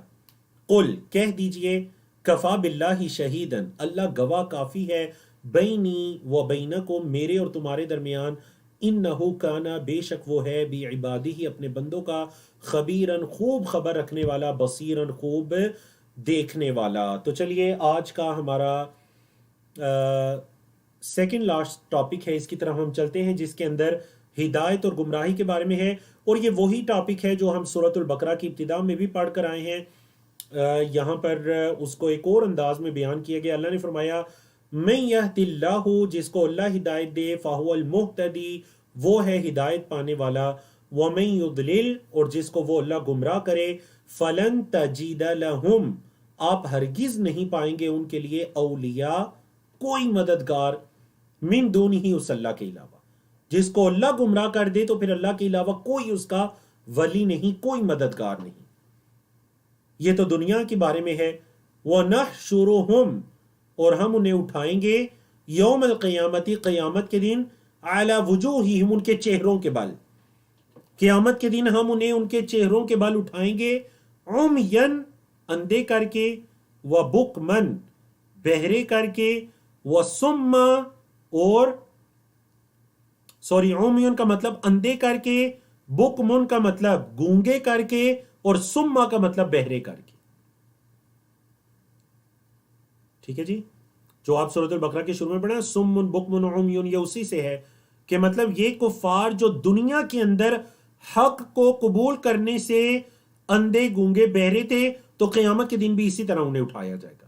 قل، کہہ دیجئے، کفا باللہ شہیدن، اللہ گواہ کافی ہے، بینی و بینکم، میرے اور تمہارے درمیان، انہو کانا، بے شک وہ ہے، بعبادہ، اپنے بندوں کا، خبیرن، خوب خبر رکھنے والا، بصیرن، خوب دیکھنے والا. تو چلیے آج کا ہمارا سیکنڈ لاسٹ ٹاپک ہے، اس کی طرف ہم چلتے ہیں، جس کے اندر ہدایت اور گمراہی کے بارے میں ہے. اور یہ وہی ٹاپک ہے جو ہم سورۃ البقرہ کی ابتدا میں بھی پڑھ کر آئے ہیں. یہاں پر اس کو ایک اور انداز میں بیان کیا گیا. اللہ نے فرمایا من یہد اللہ، جس کو اللہ ہدایت دے، فہو المہتدی، وہ ہے ہدایت پانے والا، ومن یضلل، اور جس کو وہ اللہ گمراہ کرے، فلن تجید لہم، آپ ہرگز نہیں پائیں گے ان کے لیے، اولیاء، کوئی مددگار، من دونہ، اس اللہ کے علاوہ. جس کو اللہ گمراہ کر دے تو پھر اللہ کے علاوہ کوئی اس کا ولی نہیں، کوئی مددگار نہیں. یہ تو دنیا کے بارے میں ہے. وَنَحْشُرُهُمْ، اور ہم انہیں اٹھائیں گے، یوم القیامت، قیامت کے دن، علی وجوہہم، ان کے چہروں کے بل، قیامت کے دن ہم انہیں ان کے چہروں کے بل اٹھائیں گے، عمین، اندھے کر کے، وبکمن، بہرے کر کے، وصم، اور عمین کا مطلب اندھے کر کے، بکمن کا مطلب گونگے کر کے، اور سما کا مطلب بہرے کر کے. ٹھیک ہے جی، جو آپ سورۃ البقرہ کے شروع میں پڑھا سمن بکمن عمیون، یہ اسی سے ہے کہ مطلب یہ کفار جو دنیا کے اندر حق کو قبول کرنے سے اندھے گونگے بہرے تھے، تو قیامت کے دن بھی اسی طرح انہیں اٹھایا جائے گا.